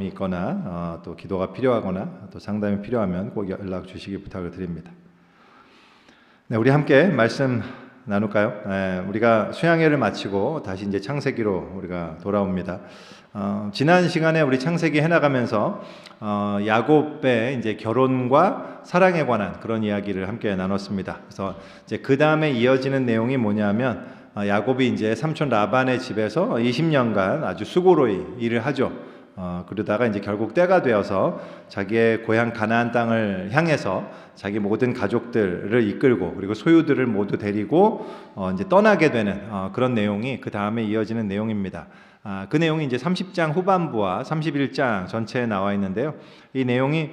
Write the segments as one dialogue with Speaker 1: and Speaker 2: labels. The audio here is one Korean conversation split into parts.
Speaker 1: 있거나 또 기도가 필요하거나 또 상담이 필요하면 꼭 연락 주시기 부탁을 드립니다. 네, 우리 함께 말씀 나눌까요? 네, 우리가 수양회를 마치고 다시 이제 창세기로 우리가 돌아옵니다. 지난 시간에 우리 창세기 해나가면서 야곱의 이제 결혼과 사랑에 관한 그런 이야기를 함께 나눴습니다. 그래서 이제 그 다음에 이어지는 내용이 뭐냐면 야곱이 이제 삼촌 라반의 집에서 20년간 아주 수고로이 일을 하죠. 그러다가 이제 결국 때가 되어서 자기의 고향 가나안 땅을 향해서 자기 모든 가족들을 이끌고 그리고 소유들을 모두 데리고 이제 떠나게 되는 그런 내용이 그 다음에 이어지는 내용입니다. 그 내용이 이제 30장 후반부와 31장 전체에 나와 있는데요. 이 내용이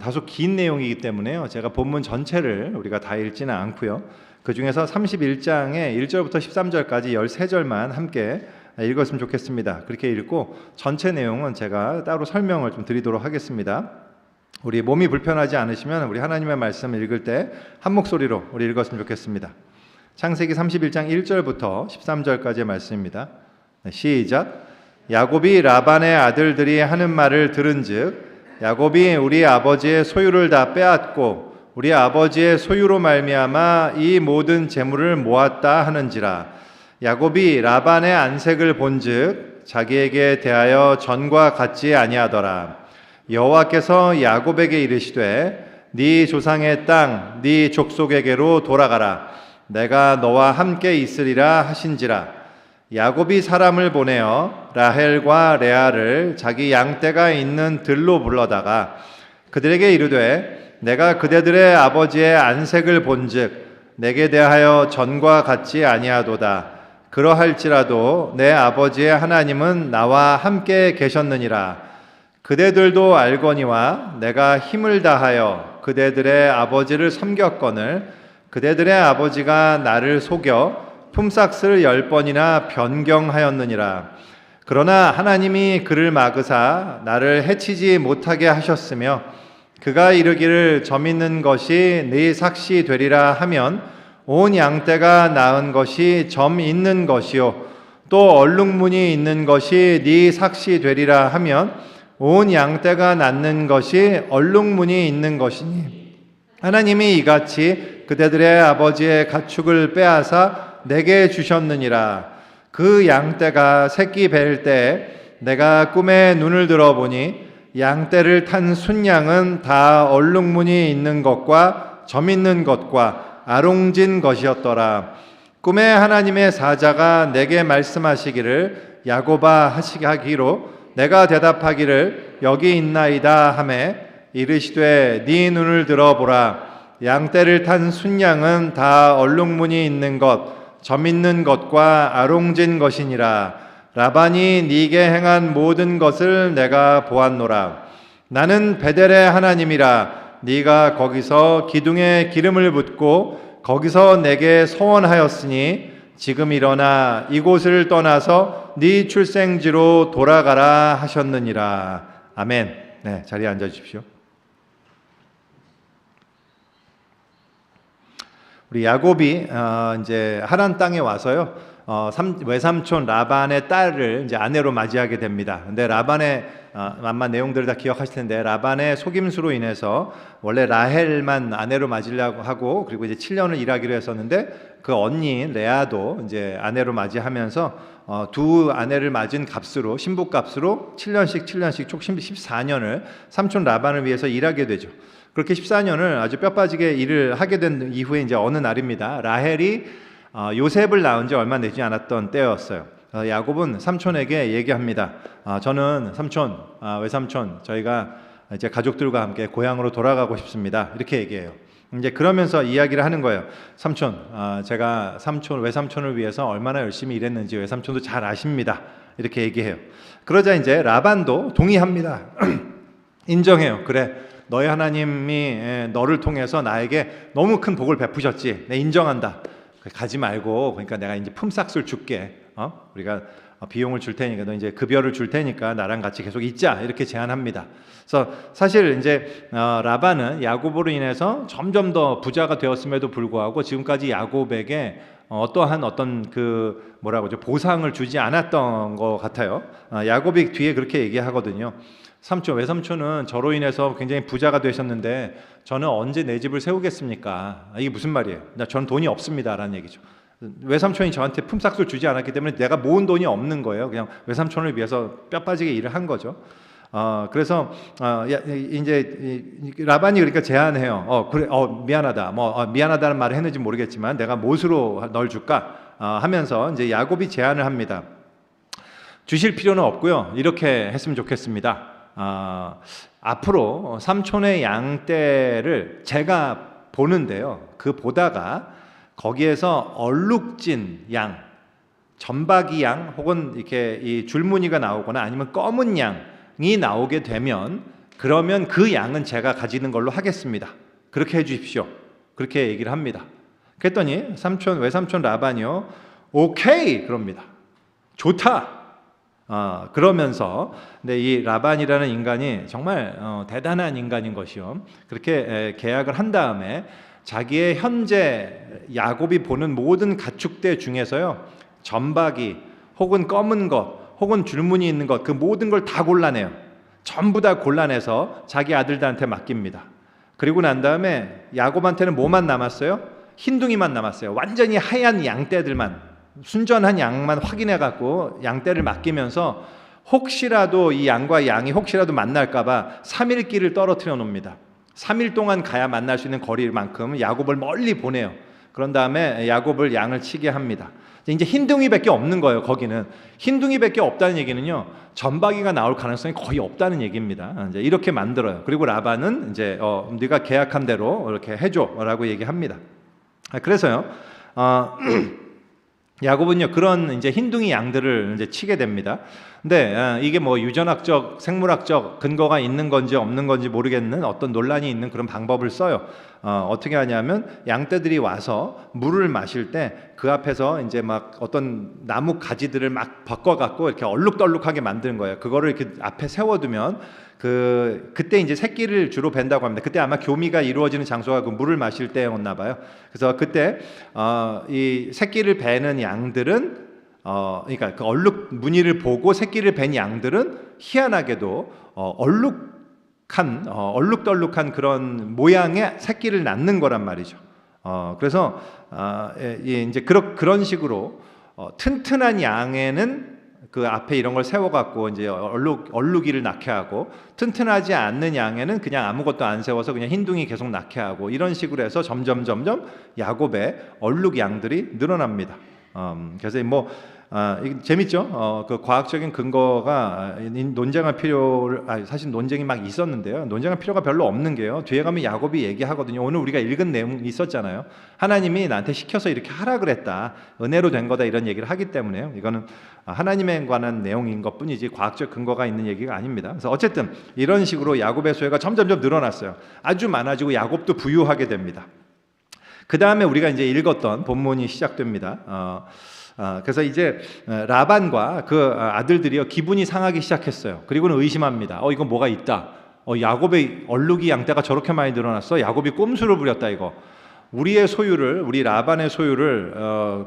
Speaker 1: 다소 긴 내용이기 때문에요. 제가 본문 전체를 우리가 다 읽지는 않고요. 그 중에서 31장의 1절부터 13절까지 13절만 함께 읽었으면 좋겠습니다. 그렇게 읽고 전체 내용은 제가 따로 설명을 좀 드리도록 하겠습니다. 우리 몸이 불편하지 않으시면 우리 하나님의 말씀을 읽을 때 한 목소리로 우리 읽었으면 좋겠습니다. 창세기 31장 1절부터 13절까지의 말씀입니다. 시작. 야곱이 라반의 아들들이 하는 말을 들은즉 야곱이 우리 아버지의 소유를 다 빼앗고 우리 아버지의 소유로 말미암아 이 모든 재물을 모았다 하는지라. 야곱이 라반의 안색을 본즉 자기에게 대하여 전과 같지 아니하더라. 여호와께서 야곱에게 이르시되 네 조상의 땅 네 족속에게로 돌아가라. 내가 너와 함께 있으리라 하신지라. 야곱이 사람을 보내어 라헬과 레아를 자기 양떼가 있는 들로 불러다가 그들에게 이르되 내가 그대들의 아버지의 안색을 본즉 내게 대하여 전과 같지 아니하도다. 그러할지라도 내 아버지의 하나님은 나와 함께 계셨느니라. 그대들도 알거니와 내가 힘을 다하여 그대들의 아버지를 섬겼거늘 그대들의 아버지가 나를 속여 품삯을 10번이나 변경하였느니라. 그러나 하나님이 그를 막으사 나를 해치지 못하게 하셨으며 그가 이르기를 점 있는 것이 네 삭시 되리라 하면 온 양떼가 낳은 것이 점 있는 것이요 또 얼룩무늬 있는 것이 네 삭시 되리라 하면 온 양떼가 낳는 것이 얼룩무늬 있는 것이니 하나님이 이같이 그대들의 아버지의 가축을 빼앗아 내게 주셨느니라. 그 양떼가 새끼 뵐 때 내가 꿈에 눈을 들어보니 양떼를 탄 순양은 다 얼룩무늬 있는 것과 점 있는 것과 아롱진 것이었더라. 꿈에 하나님의 사자가 내게 말씀하시기를 야곱아 하시기로 내가 대답하기를 여기 있나이다 하매 이르시되 네 눈을 들어보라. 양떼를 탄 순양은 다 얼룩무늬 있는 것, 점 있는 것과 아롱진 것이니라. 라반이 네게 행한 모든 것을 내가 보았노라. 나는 베델의 하나님이라. 네가 거기서 기둥에 기름을 붓고 거기서 내게 서원하였으니 지금 일어나 이곳을 떠나서 네 출생지로 돌아가라 하셨느니라. 아멘. 네, 자리에 앉아 주십시오. 우리 야곱이 이제 하란 땅에 와서요. 외삼촌 라반의 딸을 이제 아내로 맞이하게 됩니다. 근데 라반의 아마 내용들을 다 기억하실 텐데 라반의 속임수로 인해서 원래 라헬만 아내로 맞으려고 하고 그리고 이제 7년을 일하기로 했었는데 그 언니인 레아도 이제 아내로 맞이하면서 두 아내를 맞은 값으로 신부 값으로 7년씩 총 14년을 삼촌 라반을 위해서 일하게 되죠. 그렇게 14년을 아주 뼈 빠지게 일을 하게 된 이후에 이제 어느 날입니다. 라헬이 요셉을 낳은 지 얼마 되지 않았던 때였어요. 야곱은 삼촌에게 얘기합니다. 저는 삼촌, 외삼촌, 저희가 이제 가족들과 함께 고향으로 돌아가고 싶습니다. 이렇게 얘기해요. 이제 그러면서 이야기를 하는 거예요. 삼촌, 제가 외삼촌을 위해서 얼마나 열심히 일했는지 외삼촌도 잘 아십니다. 이렇게 얘기해요. 그러자 이제 라반도 동의합니다. 인정해요. 그래, 너의 하나님이 너를 통해서 나에게 너무 큰 복을 베푸셨지. 내 인정한다. 가지 말고, 그러니까 내가 이제 품삯을 줄게. 우리가 비용을 줄 테니까, 너 이제 급여를 줄 테니까 나랑 같이 계속 있자. 이렇게 제안합니다. 그래서 사실 이제 라반은 야곱으로 인해서 점점 더 부자가 되었음에도 불구하고 지금까지 야곱에게 어떠한 어떤 그 뭐라고 하죠? 보상을 주지 않았던 것 같아요. 야곱이 뒤에 그렇게 얘기하거든요. 삼촌, 외삼촌은 저로 인해서 굉장히 부자가 되셨는데 저는 언제 내 집을 세우겠습니까? 이게 무슨 말이에요? 저는 돈이 없습니다라는 얘기죠. 외삼촌이 저한테 품삯을 주지 않았기 때문에 내가 모은 돈이 없는 거예요. 그냥 외삼촌을 위해서 뼈 빠지게 일을 한 거죠. 그래서 이제 라반이 그러니까 제안해요. 그래, 미안하다. 미안하다는 말을 했는지 모르겠지만 내가 못으로 널 줄까? 하면서 이제 야곱이 제안을 합니다. 주실 필요는 없고요. 이렇게 했으면 좋겠습니다. 앞으로 삼촌의 양떼를 제가 보는데요. 그 보다가 거기에서 얼룩진 양, 점박이 양 혹은 이렇게 이 줄무늬가 나오거나 아니면 검은 양이 나오게 되면 그러면 그 양은 제가 가지는 걸로 하겠습니다. 그렇게 해주십시오. 그렇게 얘기를 합니다. 그랬더니 외삼촌 라반이요, 오케이 그럽니다. 좋다. 그러면서 근데 이 라반이라는 인간이 정말 대단한 인간인 것이요. 그렇게 계약을 한 다음에 자기의 현재 야곱이 보는 모든 가축대 중에서요, 점박이 혹은 검은 것 혹은 줄무늬 있는 것 그 모든 걸 다 골라내요. 전부 다 골라내서 자기 아들들한테 맡깁니다. 그리고 난 다음에 야곱한테는 뭐만 남았어요? 흰둥이만 남았어요. 완전히 하얀 양떼들만, 순전한 양만 확인해 갖고 양떼를 맡기면서 혹시라도 이 양과 양이 혹시라도 만날까봐 3일 길을 떨어뜨려 놓습니다. 3일 동안 가야 만날 수 있는 거리만큼 야곱을 멀리 보내요. 그런 다음에 야곱을 양을 치게 합니다. 이제 흰둥이밖에 없는 거예요. 거기는 흰둥이밖에 없다는 얘기는요, 점박이가 나올 가능성이 거의 없다는 얘기입니다. 이제 이렇게 만들어요. 그리고 라반은 이제 네가 계약한 대로 이렇게 해줘라고 얘기합니다. 그래서요, 야곱은요 그런 이제 흰둥이 양들을 이제 치게 됩니다. 근데 이게 뭐 유전학적, 생물학적 근거가 있는 건지 없는 건지 모르겠는 어떤 논란이 있는 그런 방법을 써요. 어떻게 하냐면 양떼들이 와서 물을 마실 때 그 앞에서 이제 막 어떤 나무 가지들을 막 바꿔 갖고 이렇게 얼룩덜룩하게 만드는 거예요. 그거를 이렇게 앞에 세워두면 그때 이제 새끼를 주로 벤다고 합니다. 그때 아마 교미가 이루어지는 장소가 그 물을 마실 때였나 봐요. 그래서 그때 이 새끼를 베는 양들은 그러니까 그 얼룩 무늬를 보고 새끼를 벤 양들은 희한하게도 얼룩덜룩한 그런 모양의 새끼를 낳는 거란 말이죠. 그래서 이제 그런 식으로 튼튼한 양에는 그 앞에 이런 걸 세워갖고 이제 얼룩이를 낳게 하고, 튼튼하지 않는 양에는 그냥 아무것도 안 세워서 그냥 흰둥이 계속 낳게 하고, 이런 식으로 해서 점점 야곱의 얼룩 양들이 늘어납니다. 그래서 뭐 이게 재밌죠. 그 과학적인 근거가 논쟁할 필요를 사실 논쟁이 막 있었는데요. 논쟁할 필요가 별로 없는 게요. 뒤에 가면 야곱이 얘기하거든요. 오늘 우리가 읽은 내용이 있었잖아요. 하나님이 나한테 시켜서 이렇게 하라 그랬다. 은혜로 된 거다 이런 얘기를 하기 때문에요. 이거는 하나님에 관한 내용인 것뿐이지 과학적 근거가 있는 얘기가 아닙니다. 그래서 어쨌든 이런 식으로 야곱의 소유가 점점 늘어났어요. 아주 많아지고 야곱도 부유하게 됩니다. 그 다음에 우리가 이제 읽었던 본문이 시작됩니다. 그래서 이제 라반과 그 아들들이요 기분이 상하기 시작했어요. 그리고는 의심합니다. 이거 뭐가 있다. 야곱의 얼룩이 양떼가 저렇게 많이 늘어났어. 야곱이 꼼수를 부렸다 이거. 우리 라반의 소유를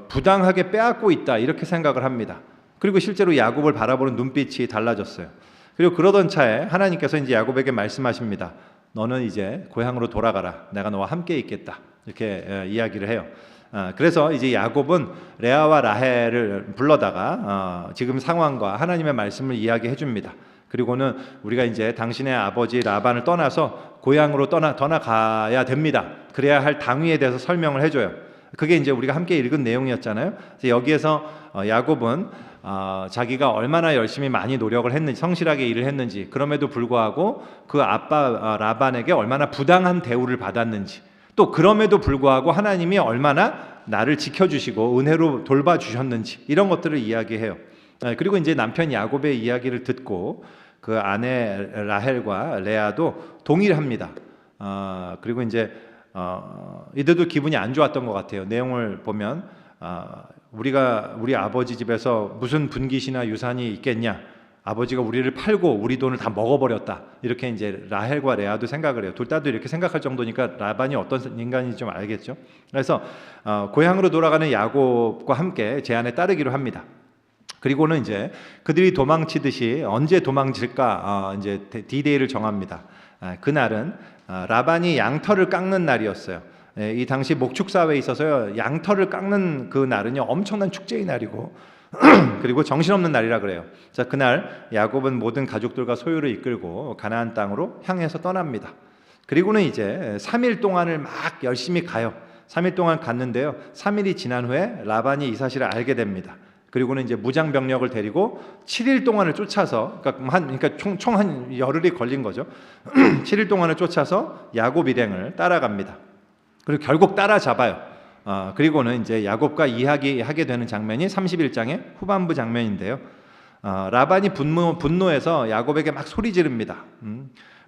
Speaker 1: 부당하게 빼앗고 있다 이렇게 생각을 합니다. 그리고 실제로 야곱을 바라보는 눈빛이 달라졌어요. 그리고 그러던 차에 하나님께서 이제 야곱에게 말씀하십니다. 너는 이제 고향으로 돌아가라. 내가 너와 함께 있겠다. 이렇게 이야기를 해요. 그래서 이제 야곱은 레아와 라헬을 불러다가 지금 상황과 하나님의 말씀을 이야기해 줍니다. 그리고는 우리가 이제 당신의 아버지 라반을 떠나서 고향으로 떠나가야 됩니다. 그래야 할 당위에 대해서 설명을 해줘요. 그게 이제 우리가 함께 읽은 내용이었잖아요. 여기에서 야곱은 자기가 얼마나 열심히 많이 노력을 했는지, 성실하게 일을 했는지, 그럼에도 불구하고 그 아빠 라반에게 얼마나 부당한 대우를 받았는지, 또 그럼에도 불구하고 하나님이 얼마나 나를 지켜주시고 은혜로 돌봐주셨는지 이런 것들을 이야기해요. 그리고 이제 남편 야곱의 이야기를 듣고 그 아내 라헬과 레아도 동의합니다. 그리고 이제 이들도 기분이 안 좋았던 것 같아요. 내용을 보면 우리 아버지 집에서 무슨 분깃이나 유산이 있겠냐? 아버지가 우리를 팔고 우리 돈을 다 먹어버렸다. 이렇게 이제 라헬과 레아도 생각을 해요. 둘 다도 이렇게 생각할 정도니까 라반이 어떤 인간인지 좀 알겠죠. 그래서 고향으로 돌아가는 야곱과 함께 제안에 따르기로 합니다. 그리고는 이제 그들이 도망치듯이 언제 도망칠까 이제 D-Day를 정합니다. 그날은 라반이 양털을 깎는 날이었어요. 이 당시 목축 사회에 있어서요, 양털을 깎는 그 날은요 엄청난 축제의 날이고 그리고 정신없는 날이라 그래요. 자, 그날 야곱은 모든 가족들과 소유를 이끌고 가나안 땅으로 향해서 떠납니다. 그리고는 이제 3일 동안을 막 열심히 가요. 3일 동안 갔는데요, 3일이 지난 후에 라반이 이 사실을 알게 됩니다. 그리고는 이제 무장 병력을 데리고 7일 동안을 쫓아서, 그러니까 총 한 열흘이 걸린 거죠. 7일 동안을 쫓아서 야곱 일행을 따라갑니다. 그리고 결국 따라잡아요. 그리고는 이제 야곱과 이야기하게 되는 장면이 31장의 후반부 장면인데요. 라반이 분노해서 야곱에게 막 소리 지릅니다.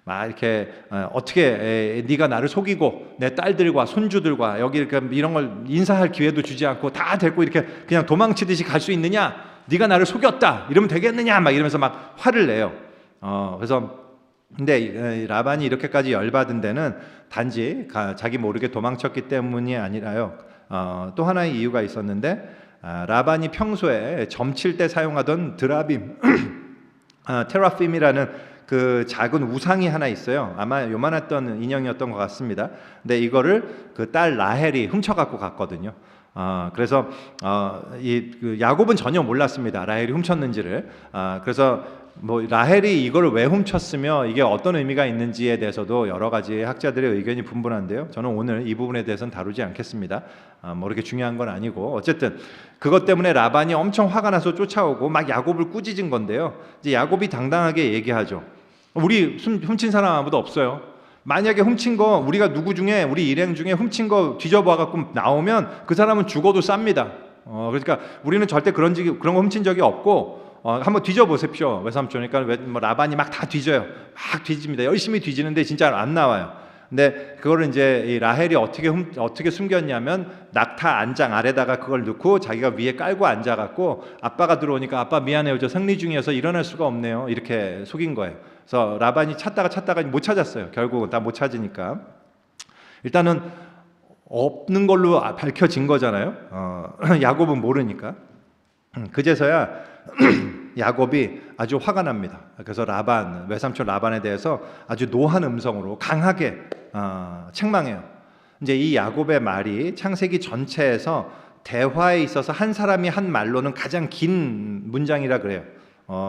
Speaker 1: 막 이렇게 어떻게 네가 나를 속이고 내 딸들과 손주들과 여기 이렇게 이런 걸 인사할 기회도 주지 않고 다 데리고 이렇게 그냥 도망치듯이 갈 수 있느냐? 네가 나를 속였다. 이러면 되겠느냐? 막 이러면서 막 화를 내요. 그래서 근데 라반이 이렇게까지 열받은 데는 단지 자기 모르게 도망쳤기 때문이 아니라요. 또 하나의 이유가 있었는데, 라반이 평소에 점칠 때 사용하던 드라빔, 테라핌이라는 그 작은 우상이 하나 있어요. 아마 요만했던 인형이었던 것 같습니다. 근데 이거를 그 딸 라헬이 훔쳐갖고 갔거든요. 그래서 그 야곱은 전혀 몰랐습니다. 라헬이 훔쳤는지를. 그래서 뭐 라헬이 이걸 왜 훔쳤으며 이게 어떤 의미가 있는지에 대해서도 여러 가지 학자들의 의견이 분분한데요. 저는 오늘 이 부분에 대해서는 다루지 않겠습니다. 뭐 이렇게 중요한 건 아니고, 어쨌든 그것 때문에 라반이 엄청 화가 나서 쫓아오고 막 야곱을 꾸짖은 건데요. 이제 야곱이 당당하게 얘기하죠. 우리 훔친 사람 아무도 없어요. 만약에 훔친 거 우리가 누구 중에 우리 일행 중에 훔친 거 뒤져봐 갖고 나오면 그 사람은 죽어도 쌉니다. 그러니까 우리는 절대 그런 거 훔친 적이 없고, 한번 뒤져보십시오. 외삼촌. 그러니까 뭐 라반이 막 다 뒤져요. 막 뒤집니다. 열심히 뒤지는데 진짜 안 나와요. 근데 그거를 이제 이 라헬이 어떻게 숨겼냐면 낙타 안장 아래다가 그걸 넣고 자기가 위에 깔고 앉아갖고 아빠가 들어오니까 아빠 미안해요. 저 생리 중이어서 일어날 수가 없네요. 이렇게 속인 거예요. 그래서 라반이 찾다가 못 찾았어요. 결국은 다 못 찾으니까 일단은 없는 걸로 밝혀진 거잖아요. 야곱은 모르니까. 그제서야 야곱이 아주 화가 납니다. 그래서 외삼촌 라반에 대해서 아주 노한 음성으로 강하게 책망해요. 이제 이 야곱의 말이 창세기 전체에서 대화에 있어서 한 사람이 한 말로는 가장 긴 문장이라 그래요.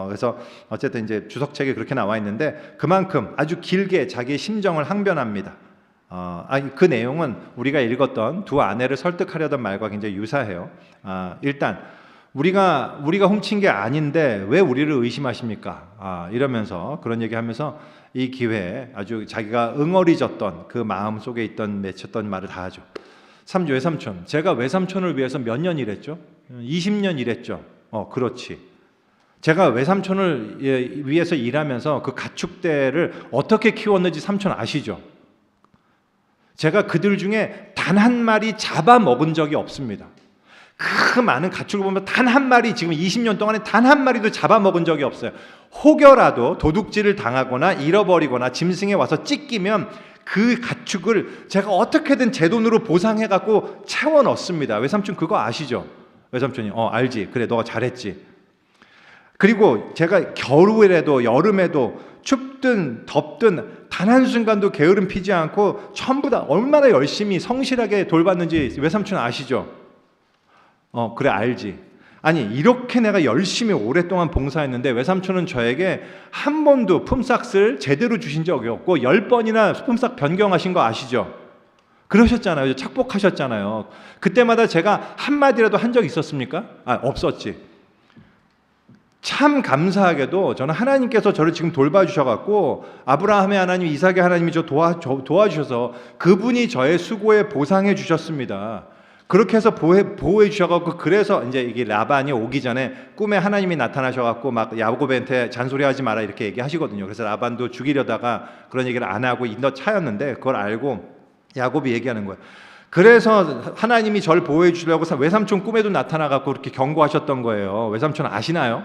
Speaker 1: 그래서 어쨌든 이제 주석책에 그렇게 나와 있는데 그만큼 아주 길게 자기의 심정을 항변합니다. 그 내용은 우리가 읽었던 두 아내를 설득하려던 말과 굉장히 유사해요. 일단 우리가 훔친 게 아닌데 왜 우리를 의심하십니까? 이러면서 그런 얘기하면서 이 기회에 아주 자기가 응어리졌던 그 마음 속에 맺혔던 말을 다 하죠. 외삼촌, 제가 외삼촌을 위해서 몇 년 일했죠? 20년 일했죠. 그렇지. 제가 외삼촌을 위해서 일하면서 그 가축대를 어떻게 키웠는지 삼촌 아시죠? 제가 그들 중에 단 한 마리 잡아먹은 적이 없습니다. 그 많은 가축을 보면 단 한 마리, 지금 20년 동안에 단 한 마리도 잡아먹은 적이 없어요. 혹여라도 도둑질을 당하거나 잃어버리거나 짐승에 와서 찢기면 그 가축을 제가 어떻게든 제 돈으로 보상해갖고 채워 넣습니다. 외삼촌 그거 아시죠? 외삼촌이 알지. 그래 너가 잘했지. 그리고 제가 겨울에도 여름에도 춥든 덥든 단 한순간도 게으름 피지 않고 전부 다 얼마나 열심히 성실하게 돌봤는지 외삼촌 아시죠? 그래 알지. 아니 이렇게 내가 열심히 오랫동안 봉사했는데 외삼촌은 저에게 한 번도 품삯을 제대로 주신 적이 없고 10번이나 품삯 변경하신 거 아시죠? 그러셨잖아요. 착복하셨잖아요. 그때마다 제가 한마디라도 한 적 있었습니까? 없었지. 참 감사하게도 저는 하나님께서 저를 지금 돌봐주셔갖고 아브라함의 하나님, 이삭의 하나님이 저 도와주셔서 그분이 저의 수고에 보상해 주셨습니다. 그렇게 해서 보호해 주셔갖고, 그래서 이제 이게 라반이 오기 전에 꿈에 하나님이 나타나셔갖고 막 야곱한테 잔소리하지 마라 이렇게 얘기하시거든요. 그래서 라반도 죽이려다가 그런 얘기를 안 하고 인더 차였는데 그걸 알고 야곱이 얘기하는 거예요. 그래서 하나님이 저를 보호해 주려고 외삼촌 꿈에도 나타나갖고 그렇게 경고하셨던 거예요. 외삼촌 아시나요?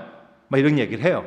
Speaker 1: 막 이런 얘기를 해요.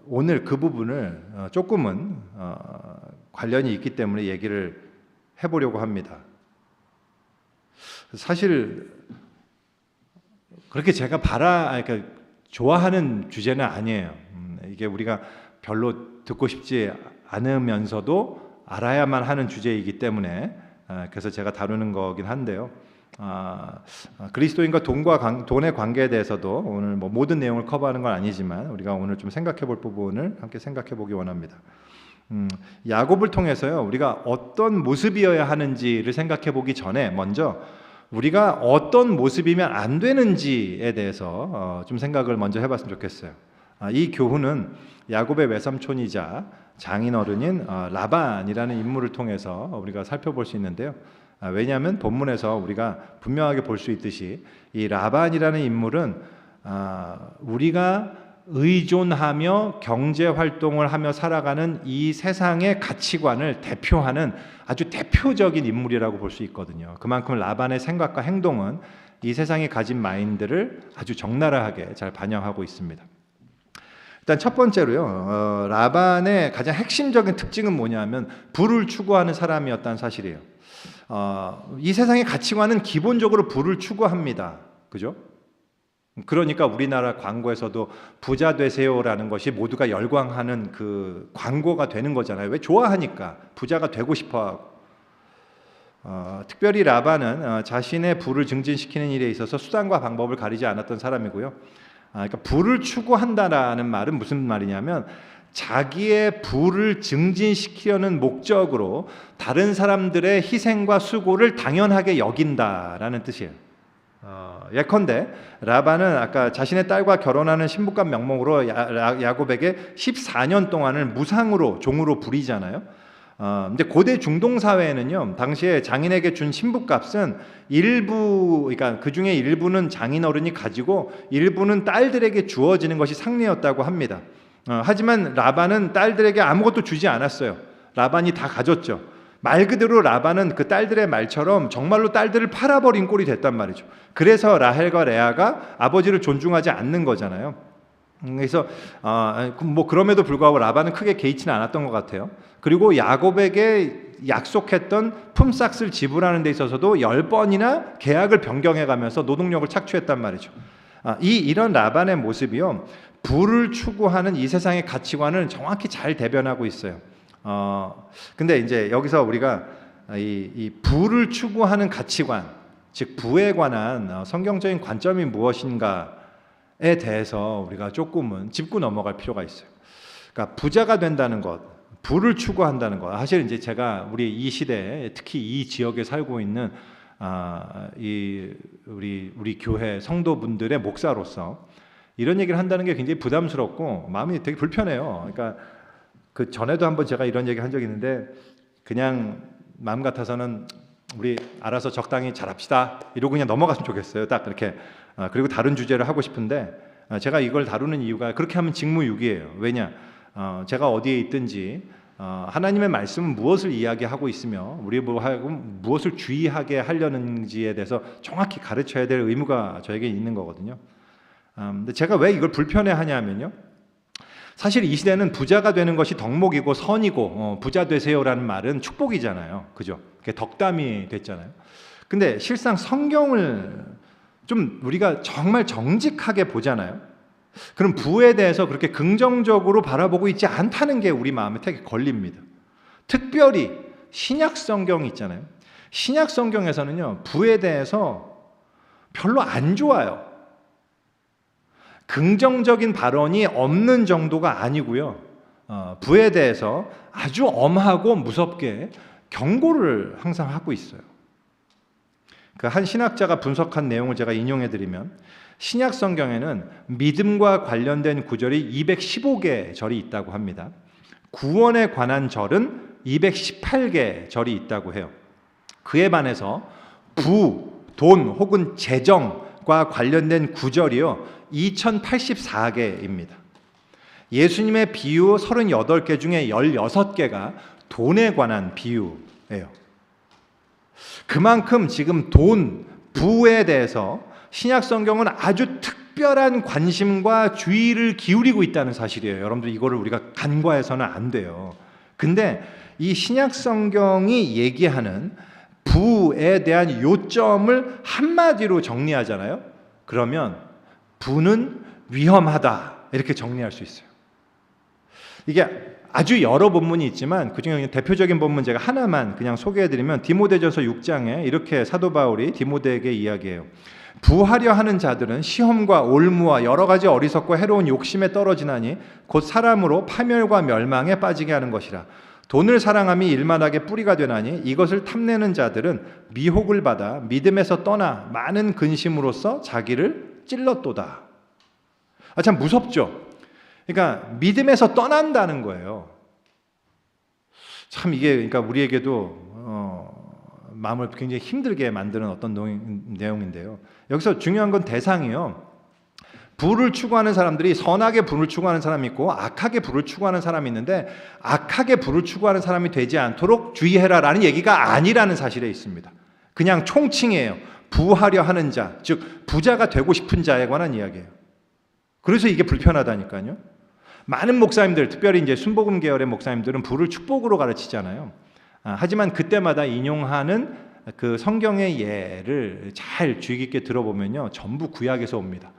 Speaker 1: 오늘 그 부분을 조금은 관련이 있기 때문에 얘기를 해보려고 합니다. 사실 그렇게 제가 그러니까 좋아하는 주제는 아니에요. 이게 우리가 별로 듣고 싶지 않으면서도 알아야만 하는 주제이기 때문에 그래서 제가 다루는 거긴 한데요. 그리스도인과 돈의 관계에 대해서도 오늘 뭐 모든 내용을 커버하는 건 아니지만 우리가 오늘 좀 생각해 볼 부분을 함께 생각해 보기 원합니다. 야곱을 통해서요, 우리가 어떤 모습이어야 하는지를 생각해 보기 전에 먼저 우리가 어떤 모습이면 안 되는지에 대해서 좀 생각을 먼저 해봤으면 좋겠어요. 이 교훈은 야곱의 외삼촌이자 장인어른인 라반이라는 인물을 통해서 우리가 살펴볼 수 있는데요. 왜냐하면 본문에서 우리가 분명하게 볼 수 있듯이 이 라반이라는 인물은 우리가 의존하며 경제 활동을 하며 살아가는 이 세상의 가치관을 대표하는 아주 대표적인 인물이라고 볼 수 있거든요. 그만큼 라반의 생각과 행동은 이 세상이 가진 마인드를 아주 적나라하게 잘 반영하고 있습니다. 일단 첫 번째로요, 라반의 가장 핵심적인 특징은 뭐냐면 부를 추구하는 사람이었다는 사실이에요. 이 세상의 가치관은 기본적으로 부를 추구합니다. 그죠? 그러니까 우리나라 광고에서도 부자 되세요라는 것이 모두가 열광하는 그 광고가 되는 거잖아요. 왜? 좋아하니까. 부자가 되고 싶어하고. 특별히 라반은 자신의 부를 증진시키는 일에 있어서 수단과 방법을 가리지 않았던 사람이고요. 그러니까 부를 추구한다라는 말은 무슨 말이냐면 자기의 부를 증진시키려는 목적으로 다른 사람들의 희생과 수고를 당연하게 여긴다라는 뜻이에요. 예컨대 라반은 아까 자신의 딸과 결혼하는 신부감 명목으로 야곱에게 14년 동안을 무상으로 종으로 부리잖아요. 근데 고대 중동 사회에는요, 당시에 장인에게 준 신부값은 그러니까 그 중에 일부는 장인어른이 가지고 일부는 딸들에게 주어지는 것이 상례였다고 합니다. 하지만 라반은 딸들에게 아무것도 주지 않았어요. 라반이 다 가졌죠. 말 그대로 라반은 그 딸들의 말처럼 정말로 딸들을 팔아버린 꼴이 됐단 말이죠. 그래서 라헬과 레아가 아버지를 존중하지 않는 거잖아요. 그래서 뭐 그럼에도 불구하고 라반은 크게 개의치는 않았던 것 같아요. 그리고 야곱에게 약속했던 품삯을 지불하는 데 있어서도 10번이나 계약을 변경해가면서 노동력을 착취했단 말이죠. 이런 라반의 모습이요, 부를 추구하는 이 세상의 가치관을 정확히 잘 대변하고 있어요. 근데 이제 여기서 우리가 이 부를 추구하는 가치관, 즉 부에 관한 성경적인 관점이 무엇인가에 대해서 우리가 조금은 짚고 넘어갈 필요가 있어요. 그러니까 부자가 된다는 것, 부를 추구한다는 것. 사실 이제 제가 우리 이 시대에 특히 이 지역에 살고 있는 우리 교회 성도분들의 목사로서 이런 얘기를 한다는 게 굉장히 부담스럽고 마음이 되게 불편해요. 그러니까 그 전에도 한번 제가 이런 얘기 한 적이 있는데 그냥 마음 같아서는 우리 알아서 적당히 잘합시다 이러고 그냥 넘어갔으면 좋겠어요. 딱 그렇게. 그리고 다른 주제를 하고 싶은데 제가 이걸 다루는 이유가 그렇게 하면 직무유기예요. 왜냐? 제가 어디에 있든지 하나님의 말씀은 무엇을 이야기하고 있으며 우리 무엇을 주의하게 하려는지에 대해서 정확히 가르쳐야 될 의무가 저에게 있는 거거든요. 근데 제가 왜 이걸 불편해하냐면요, 사실 이 시대는 부자가 되는 것이 덕목이고 선이고 부자 되세요라는 말은 축복이잖아요. 그죠? 그게 덕담이 됐잖아요. 근데 실상 성경을 좀 우리가 정말 정직하게 보잖아요. 그럼 부에 대해서 그렇게 긍정적으로 바라보고 있지 않다는 게 우리 마음에 되게 걸립니다. 특별히 신약 성경이 있잖아요. 신약 성경에서는요, 부에 대해서 별로 안 좋아요. 긍정적인 발언이 없는 정도가 아니고요, 부에 대해서 아주 엄하고 무섭게 경고를 항상 하고 있어요. 그 한 신학자가 분석한 내용을 제가 인용해 드리면 신약 성경에는 믿음과 관련된 구절이 215개 절이 있다고 합니다. 구원에 관한 절은 218개 절이 있다고 해요. 그에 반해서 부, 돈 혹은 재정과 관련된 구절이요 2084개입니다. 예수님의 비유 38개 중에 16개가 돈에 관한 비유예요. 그만큼 지금 돈, 부에 대해서 신약 성경은 아주 특별한 관심과 주의를 기울이고 있다는 사실이에요. 여러분들 이거를 우리가 간과해서는 안 돼요. 근데 이 신약 성경이 얘기하는 부에 대한 요점을 한마디로 정리하잖아요. 그러면 부는 위험하다 이렇게 정리할 수 있어요. 이게 아주 여러 본문이 있지만 그중에 대표적인 본문 제가 하나만 그냥 소개해드리면 디모데전서 6장에 이렇게 사도 바울이 디모데에게 이야기해요. 부하려 하는 자들은 시험과 올무와 여러 가지 어리석고 해로운 욕심에 떨어지나니 곧 사람으로 파멸과 멸망에 빠지게 하는 것이라. 돈을 사랑함이 일만하게 뿌리가 되나니 이것을 탐내는 자들은 미혹을 받아 믿음에서 떠나 많은 근심으로써 자기를 찔렀도다. 참 무섭죠. 그러니까 믿음에서 떠난다는 거예요. 참 이게 그러니까 우리에게도 마음을 굉장히 힘들게 만드는 어떤 내용인데요. 여기서 중요한 건 대상이요. 부를 추구하는 사람들이 선하게 부를 추구하는 사람이 있고 악하게 부를 추구하는 사람이 있는데 악하게 부를 추구하는 사람이 되지 않도록 주의해라라는 얘기가 아니라는 사실에 있습니다. 그냥 총칭이에요. 부하려 하는 자, 즉 부자가 되고 싶은 자에 관한 이야기예요. 그래서 이게 불편하다니까요. 많은 목사님들, 특별히 이제 순복음 계열의 목사님들은 부를 축복으로 가르치잖아요. 하지만 그때마다 인용하는 그 성경의 예를 잘 주의 깊게 들어보면요, 전부 구약에서 옵니다.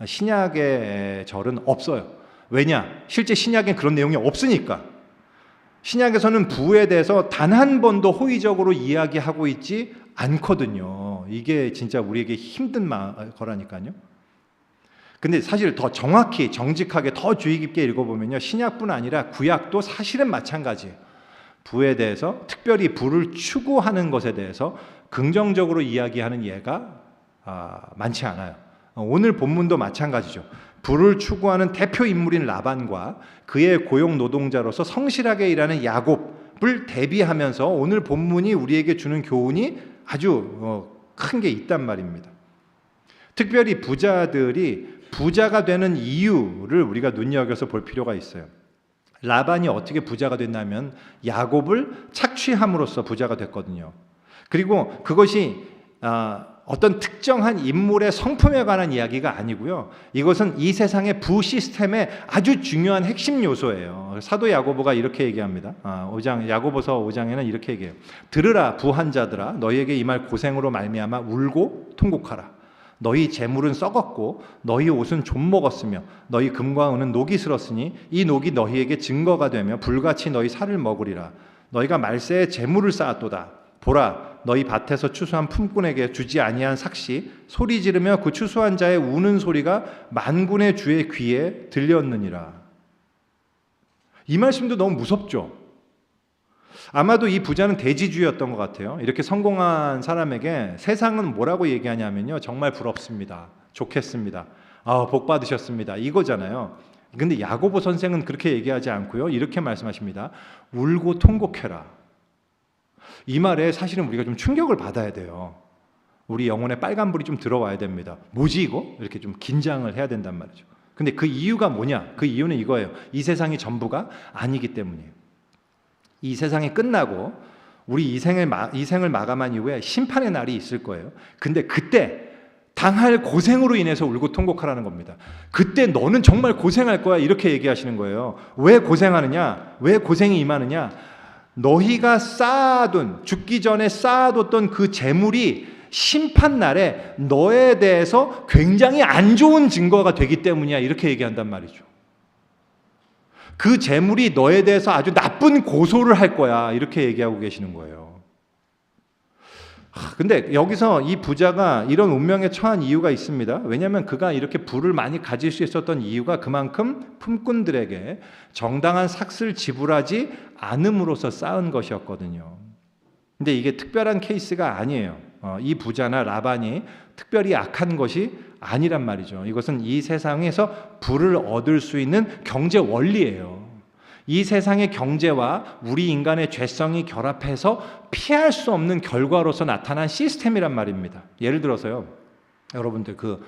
Speaker 1: 신약의 절은 없어요. 왜냐? 실제 신약엔 그런 내용이 없으니까. 신약에서는 부에 대해서 단 한 번도 호의적으로 이야기하고 있지 않거든요. 이게 진짜 우리에게 힘든 거라니까요. 근데 사실 더 정확히 정직하게 더 주의 깊게 읽어보면요, 신약뿐 아니라 구약도 사실은 마찬가지예요. 부에 대해서, 특별히 부를 추구하는 것에 대해서 긍정적으로 이야기하는 예가 많지 않아요. 오늘 본문도 마찬가지죠. 부를 추구하는 대표 인물인 라반과 그의 고용 노동자로서 성실하게 일하는 야곱을 대비하면서 오늘 본문이 우리에게 주는 교훈이 아주 큰 게 있단 말입니다. 특별히 부자들이 부자가 되는 이유를 우리가 눈여겨서 볼 필요가 있어요. 라반이 어떻게 부자가 됐냐면 야곱을 착취함으로써 부자가 됐거든요. 그리고 그것이 어떤 특정한 인물의 성품에 관한 이야기가 아니고요. 이것은 이 세상의 부 시스템의 아주 중요한 핵심 요소예요. 사도 야고보가 이렇게 얘기합니다. 야고보서 5장에는 이렇게 얘기해요. 들으라 부한 자들아, 너희에게 이 말 고생으로 말미암아 울고 통곡하라. 너희 재물은 썩었고 너희 옷은 좀 먹었으며 너희 금과 은은 녹이 슬었으니 이 녹이 너희에게 증거가 되며 불같이 너희 살을 먹으리라. 너희가 말세에 재물을 쌓았도다. 보라, 너희 밭에서 추수한 품꾼에게 주지 아니한 삭시 소리 지르며 그 추수한 자의 우는 소리가 만군의 주의 귀에 들렸느니라. 이 말씀도 너무 무섭죠. 아마도 이 부자는 대지주의였던 것 같아요. 이렇게 성공한 사람에게 세상은 뭐라고 얘기하냐면요, 정말 부럽습니다, 좋겠습니다, 복 받으셨습니다, 이거잖아요. 근데 야고보 선생은 그렇게 얘기하지 않고요, 이렇게 말씀하십니다. 울고 통곡해라. 이 말에 사실은 우리가 좀 충격을 받아야 돼요. 우리 영혼에 빨간불이 좀 들어와야 됩니다. 뭐지 이거? 이렇게 좀 긴장을 해야 된단 말이죠. 근데 그 이유가 뭐냐? 그 이유는 이거예요. 이 세상이 전부가 아니기 때문이에요. 이 세상이 끝나고 우리 이 생을 마감한 이후에 심판의 날이 있을 거예요. 근데 그때 당할 고생으로 인해서 울고 통곡하라는 겁니다. 그때 너는 정말 고생할 거야, 이렇게 얘기하시는 거예요. 왜 고생하느냐? 왜 고생이 임하느냐? 너희가 쌓아둔, 죽기 전에 쌓아뒀던 그 재물이 심판날에 너에 대해서 굉장히 안 좋은 증거가 되기 때문이야, 이렇게 얘기한단 말이죠. 그 재물이 너에 대해서 아주 나쁜 고소를 할 거야, 이렇게 얘기하고 계시는 거예요. 근데 여기서 이 부자가 이런 운명에 처한 이유가 있습니다. 왜냐하면 그가 이렇게 부를 많이 가질 수 있었던 이유가 그만큼 품꾼들에게 정당한 삭스를 지불하지 않음으로써 쌓은 것이었거든요. 근데 이게 특별한 케이스가 아니에요. 이 부자나 라반이 특별히 악한 것이 아니란 말이죠. 이것은 이 세상에서 부를 얻을 수 있는 경제 원리예요. 이 세상의 경제와 우리 인간의 죄성이 결합해서 피할 수 없는 결과로서 나타난 시스템이란 말입니다. 예를 들어서요, 여러분들 그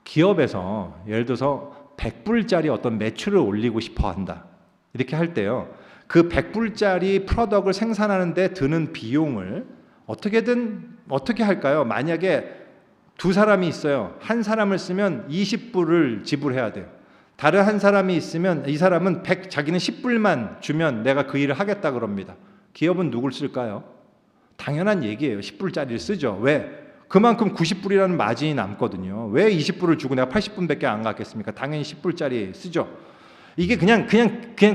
Speaker 1: 기업에서 예를 들어서 100불짜리 어떤 매출을 올리고 싶어 한다, 이렇게 할 때요, 그 100불짜리 프로덕트를 생산하는 데 드는 비용을 어떻게 할까요? 만약에 두 사람이 있어요. 한 사람을 쓰면 20불을 지불해야 돼요. 다른 한 사람이 있으면 이 사람은 자기는 10불만 주면 내가 그 일을 하겠다 그럽니다. 기업은 누굴 쓸까요? 당연한 얘기예요. 10불짜리를 쓰죠. 왜? 그만큼 90불이라는 마진이 남거든요. 왜 20불을 주고 내가 80분밖에 안 갖겠습니까? 당연히 10불짜리 쓰죠. 이게 그냥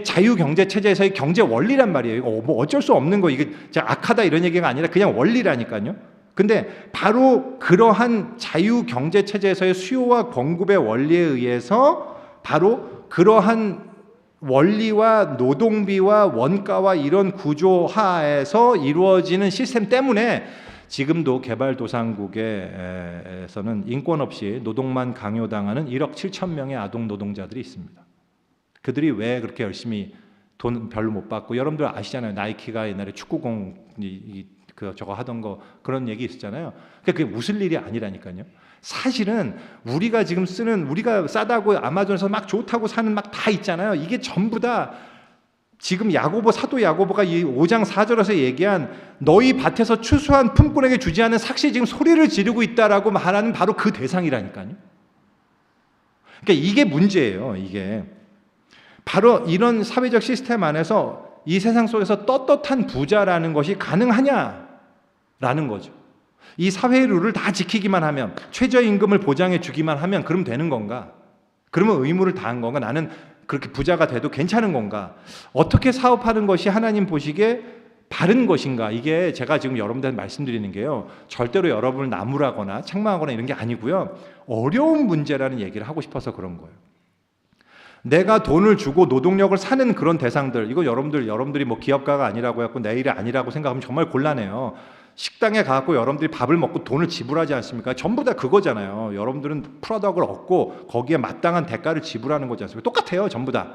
Speaker 1: 자유 경제 체제에서의 경제 원리란 말이에요. 이거 뭐 어쩔 수 없는 거, 이게 악하다 이런 얘기가 아니라 그냥 원리라니까요. 근데 바로 그러한 자유 경제 체제에서의 수요와 공급의 원리에 의해서 바로 그러한 원리와 노동비와 원가와 이런 구조 하에서 이루어지는 시스템 때문에 지금도 개발도상국에서는 인권 없이 노동만 강요당하는 1억 7천 명의 아동 노동자들이 있습니다. 그들이 왜 그렇게 열심히 돈 별로 못 받고, 여러분들 아시잖아요. 나이키가 옛날에 축구공 저거 하던 거 그런 얘기 있었잖아요. 그게 웃을 일이 아니라니까요. 사실은 우리가 지금 쓰는, 우리가 싸다고 아마존에서 막 좋다고 사는 막 다 있잖아요. 이게 전부 다 지금 사도 야고보가 이 5장 4절에서 얘기한 너희 밭에서 추수한 품꾼에게 주지 않은 삭시 지금 소리를 지르고 있다라고 말하는 바로 그 대상이라니까요. 그러니까 이게 문제예요. 이게 바로 이런 사회적 시스템 안에서 이 세상 속에서 떳떳한 부자라는 것이 가능하냐라는 거죠. 이 사회의 룰을 다 지키기만 하면, 최저임금을 보장해 주기만 하면 그럼 되는 건가? 그러면 의무를 다한 건가? 나는 그렇게 부자가 돼도 괜찮은 건가? 어떻게 사업하는 것이 하나님 보시기에 바른 것인가? 이게 제가 지금 여러분들한테 말씀드리는 게요, 절대로 여러분을 나무라거나 책망하거나 이런 게 아니고요, 어려운 문제라는 얘기를 하고 싶어서 그런 거예요. 내가 돈을 주고 노동력을 사는 그런 대상들, 이거 여러분들이 뭐 기업가가 아니라고 해갖고 내 일이 아니라고 생각하면 정말 곤란해요. 식당에 가갖고 여러분들이 밥을 먹고 돈을 지불하지 않습니까? 전부 다 그거잖아요. 여러분들은 프로덕트를 얻고 거기에 마땅한 대가를 지불하는 거지 않습니까? 똑같아요. 전부 다.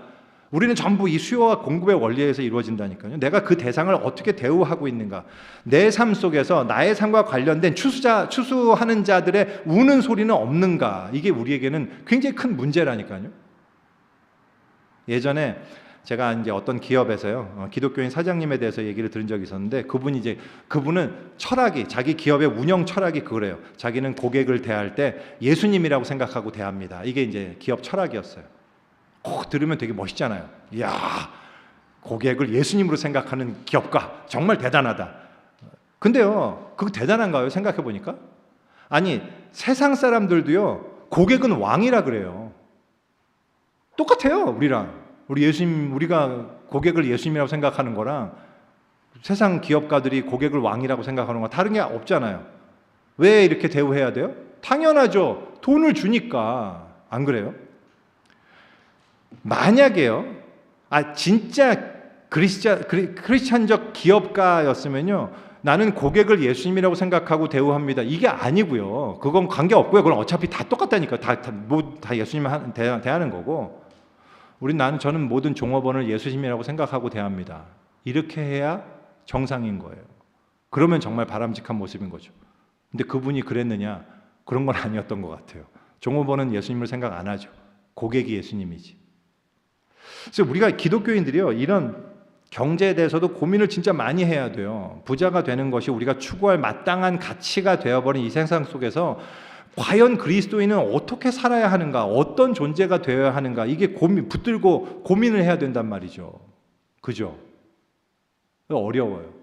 Speaker 1: 우리는 전부 이 수요와 공급의 원리에서 이루어진다니까요. 내가 그 대상을 어떻게 대우하고 있는가? 내 삶 속에서 나의 삶과 관련된 추수하는 자들의 우는 소리는 없는가? 이게 우리에게는 굉장히 큰 문제라니까요. 예전에 제가 이제 어떤 기업에서요, 기독교인 사장님에 대해서 얘기를 들은 적이 있었는데, 그분은 철학이, 자기 기업의 운영 철학이 그래요. 자기는 고객을 대할 때 예수님이라고 생각하고 대합니다. 이게 이제 기업 철학이었어요. 들으면 되게 멋있잖아요. 이야, 고객을 예수님으로 생각하는 기업가 정말 대단하다. 근데요, 그거 대단한가요? 생각해 보니까 아니, 세상 사람들도요 고객은 왕이라 그래요. 똑같아요. 우리가 고객을 예수님이라고 생각하는 거랑 세상 기업가들이 고객을 왕이라고 생각하는 거 다른 게 없잖아요. 왜 이렇게 대우해야 돼요? 당연하죠. 돈을 주니까. 안 그래요? 만약에요, 진짜 크리스찬적 기업가였으면요, 나는 고객을 예수님이라고 생각하고 대우합니다, 이게 아니고요. 그건 관계없고요. 그건 어차피 다 똑같다니까. 다 예수님 대하는 거고, 저는 모든 종업원을 예수님이라고 생각하고 대합니다. 이렇게 해야 정상인 거예요. 그러면 정말 바람직한 모습인 거죠. 근데 그분이 그랬느냐? 그런 건 아니었던 것 같아요. 종업원은 예수님을 생각 안 하죠. 고객이 예수님이지. 그래서 우리가 기독교인들이요, 이런 경제에 대해서도 고민을 진짜 많이 해야 돼요. 부자가 되는 것이 우리가 추구할 마땅한 가치가 되어버린 이 세상 속에서 과연 그리스도인은 어떻게 살아야 하는가, 어떤 존재가 되어야 하는가, 이게 붙들고 고민을 해야 된단 말이죠. 그죠? 어려워요.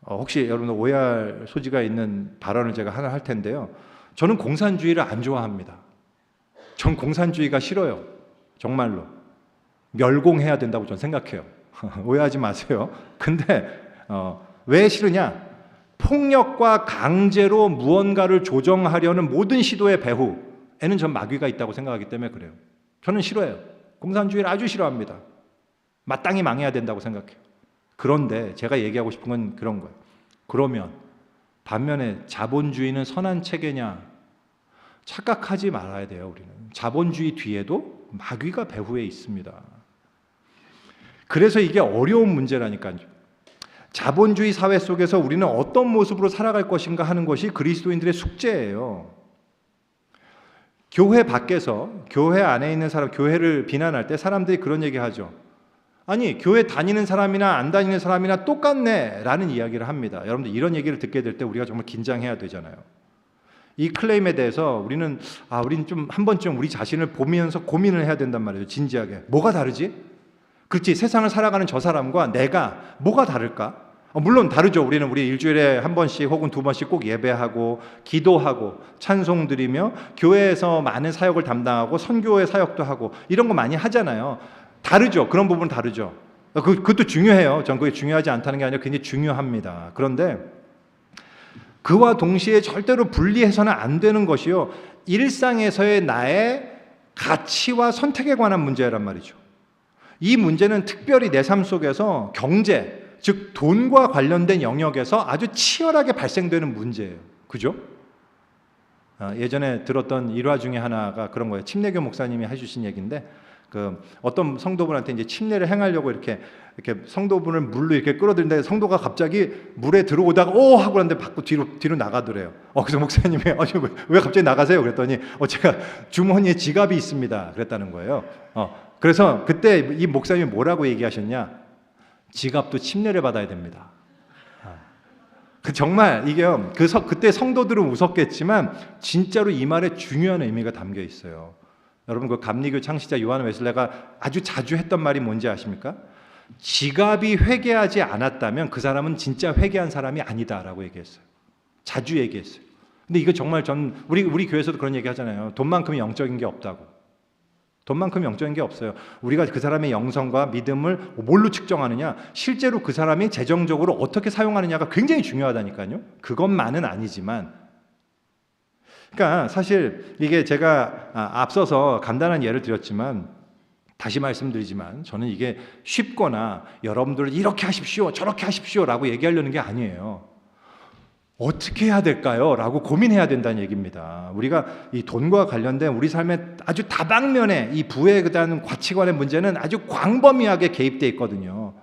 Speaker 1: 혹시 여러분 오해할 소지가 있는 발언을 제가 하나 할 텐데요, 저는 공산주의를 안 좋아합니다. 전 공산주의가 싫어요. 정말로 멸공해야 된다고 저는 생각해요. 오해하지 마세요. 근데 왜 싫으냐? 폭력과 강제로 무언가를 조정하려는 모든 시도의 배후에는 전 마귀가 있다고 생각하기 때문에 그래요. 저는 싫어해요. 공산주의를 아주 싫어합니다. 마땅히 망해야 된다고 생각해요. 그런데 제가 얘기하고 싶은 건 그런 거예요. 그러면 반면에 자본주의는 선한 체계냐? 착각하지 말아야 돼요. 우리는 자본주의 뒤에도 마귀가 배후에 있습니다. 그래서 이게 어려운 문제라니까요. 자본주의 사회 속에서 우리는 어떤 모습으로 살아갈 것인가 하는 것이 그리스도인들의 숙제예요. 교회 밖에서, 교회 안에 있는 사람, 교회를 비난할 때 사람들이 그런 얘기 하죠. 아니, 교회 다니는 사람이나 안 다니는 사람이나 똑같네 라는 이야기를 합니다. 여러분들 이런 얘기를 듣게 될 때 우리가 정말 긴장해야 되잖아요. 이 클레임에 대해서 우리는 좀 한 번쯤 우리 자신을 보면서 고민을 해야 된단 말이에요. 진지하게. 뭐가 다르지? 그렇지, 세상을 살아가는 저 사람과 내가 뭐가 다를까? 물론 다르죠. 우리 일주일에 한 번씩 혹은 두 번씩 꼭 예배하고 기도하고 찬송 드리며 교회에서 많은 사역을 담당하고 선교의 사역도 하고 이런 거 많이 하잖아요. 다르죠. 그런 부분은 다르죠. 그것도 중요해요. 전 그게 중요하지 않다는 게 아니라 굉장히 중요합니다. 그런데 그와 동시에 절대로 분리해서는 안 되는 것이요, 일상에서의 나의 가치와 선택에 관한 문제란 말이죠. 이 문제는 특별히 내 삶 속에서 경제, 즉 돈과 관련된 영역에서 아주 치열하게 발생되는 문제예요. 그죠? 예전에 들었던 일화 중에 하나가 그런 거예요. 침례교 목사님이 해주신 얘기인데, 어떤 성도분한테 이제 침례를 행하려고 이렇게 성도분을 물로 이렇게 끌어들이는데 성도가 갑자기 물에 들어오다가 오 하고 그러는데 밖으로 뒤로 나가더래요. 그래서 목사님이 왜 갑자기 나가세요? 그랬더니 제가 주머니에 지갑이 있습니다. 그랬다는 거예요. 그래서 그때 이 목사님이 뭐라고 얘기하셨냐? 지갑도 침례를 받아야 됩니다. 정말 이게요, 그때 성도들은 웃었겠지만 진짜로 이 말에 중요한 의미가 담겨 있어요. 여러분, 그 감리교 창시자 요한 웨슬레가 아주 자주 했던 말이 뭔지 아십니까? 지갑이 회개하지 않았다면 그 사람은 진짜 회개한 사람이 아니다라고 얘기했어요. 자주 얘기했어요. 근데 이거 정말 우리 교회에서도 그런 얘기 하잖아요. 돈만큼 영적인 게 없다고. 돈만큼 영적인 게 없어요. 우리가 그 사람의 영성과 믿음을 뭘로 측정하느냐, 실제로 그 사람이 재정적으로 어떻게 사용하느냐가 굉장히 중요하다니까요. 그것만은 아니지만, 그러니까 사실 이게 제가 앞서서 간단한 예를 드렸지만, 다시 말씀드리지만 저는 이게 쉽거나 여러분들 이렇게 하십시오 저렇게 하십시오라고 얘기하려는 게 아니에요. 어떻게 해야 될까요? 라고 고민해야 된다는 얘기입니다. 우리가 이 돈과 관련된 우리 삶의 아주 다방면에 이 부에 대한 가치관의 문제는 아주 광범위하게 개입되어 있거든요.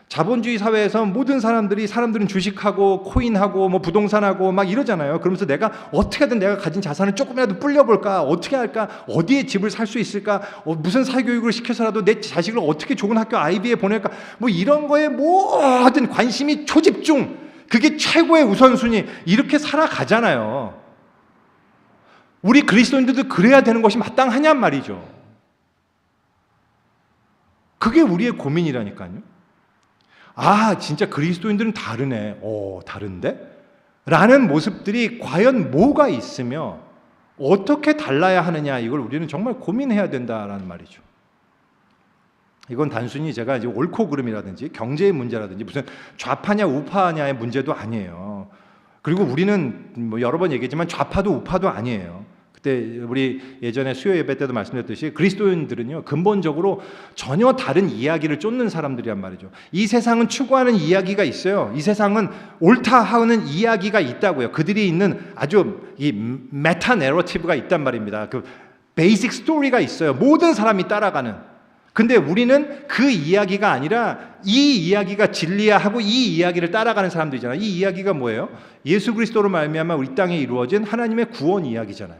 Speaker 1: 자본주의 사회에서 모든 사람들은 주식하고 코인하고 뭐 부동산하고 막 이러잖아요. 그러면서 내가 어떻게든 내가 가진 자산을 조금이라도 불려볼까, 어떻게 할까, 어디에 집을 살 수 있을까, 무슨 사교육을 시켜서라도 내 자식을 어떻게 좋은 학교 아이비에 보낼까, 뭐 이런 거에 모든 관심이 초집중, 그게 최고의 우선순위, 이렇게 살아가잖아요. 우리 그리스도인들도 그래야 되는 것이 마땅하냔 말이죠. 그게 우리의 고민이라니까요. 진짜 그리스도인들은 다르네. 다른데? 라는 모습들이 과연 뭐가 있으며 어떻게 달라야 하느냐, 이걸 우리는 정말 고민해야 된다라는 말이죠. 이건 단순히 제가 이제 옳고 그름이라든지 경제의 문제라든지 무슨 좌파냐 우파냐의 문제도 아니에요. 그리고 우리는 뭐 여러 번 얘기했지만 좌파도 우파도 아니에요. 그때 우리 예전에 수요 예배 때도 말씀드렸듯이 그리스도인들은요, 근본적으로 전혀 다른 이야기를 쫓는 사람들이란 말이죠. 이 세상은 추구하는 이야기가 있어요. 이 세상은 옳다 하는 이야기가 있다고요. 그들이 있는 아주 이 메타 내러티브가 있단 말입니다. 그 베이직 스토리가 있어요. 모든 사람이 따라가는. 근데 우리는 그 이야기가 아니라 이 이야기가 진리야 하고 이 이야기를 따라가는 사람들이잖아요. 이 이야기가 뭐예요? 예수 그리스도로 말미암아 우리 땅에 이루어진 하나님의 구원 이야기잖아요.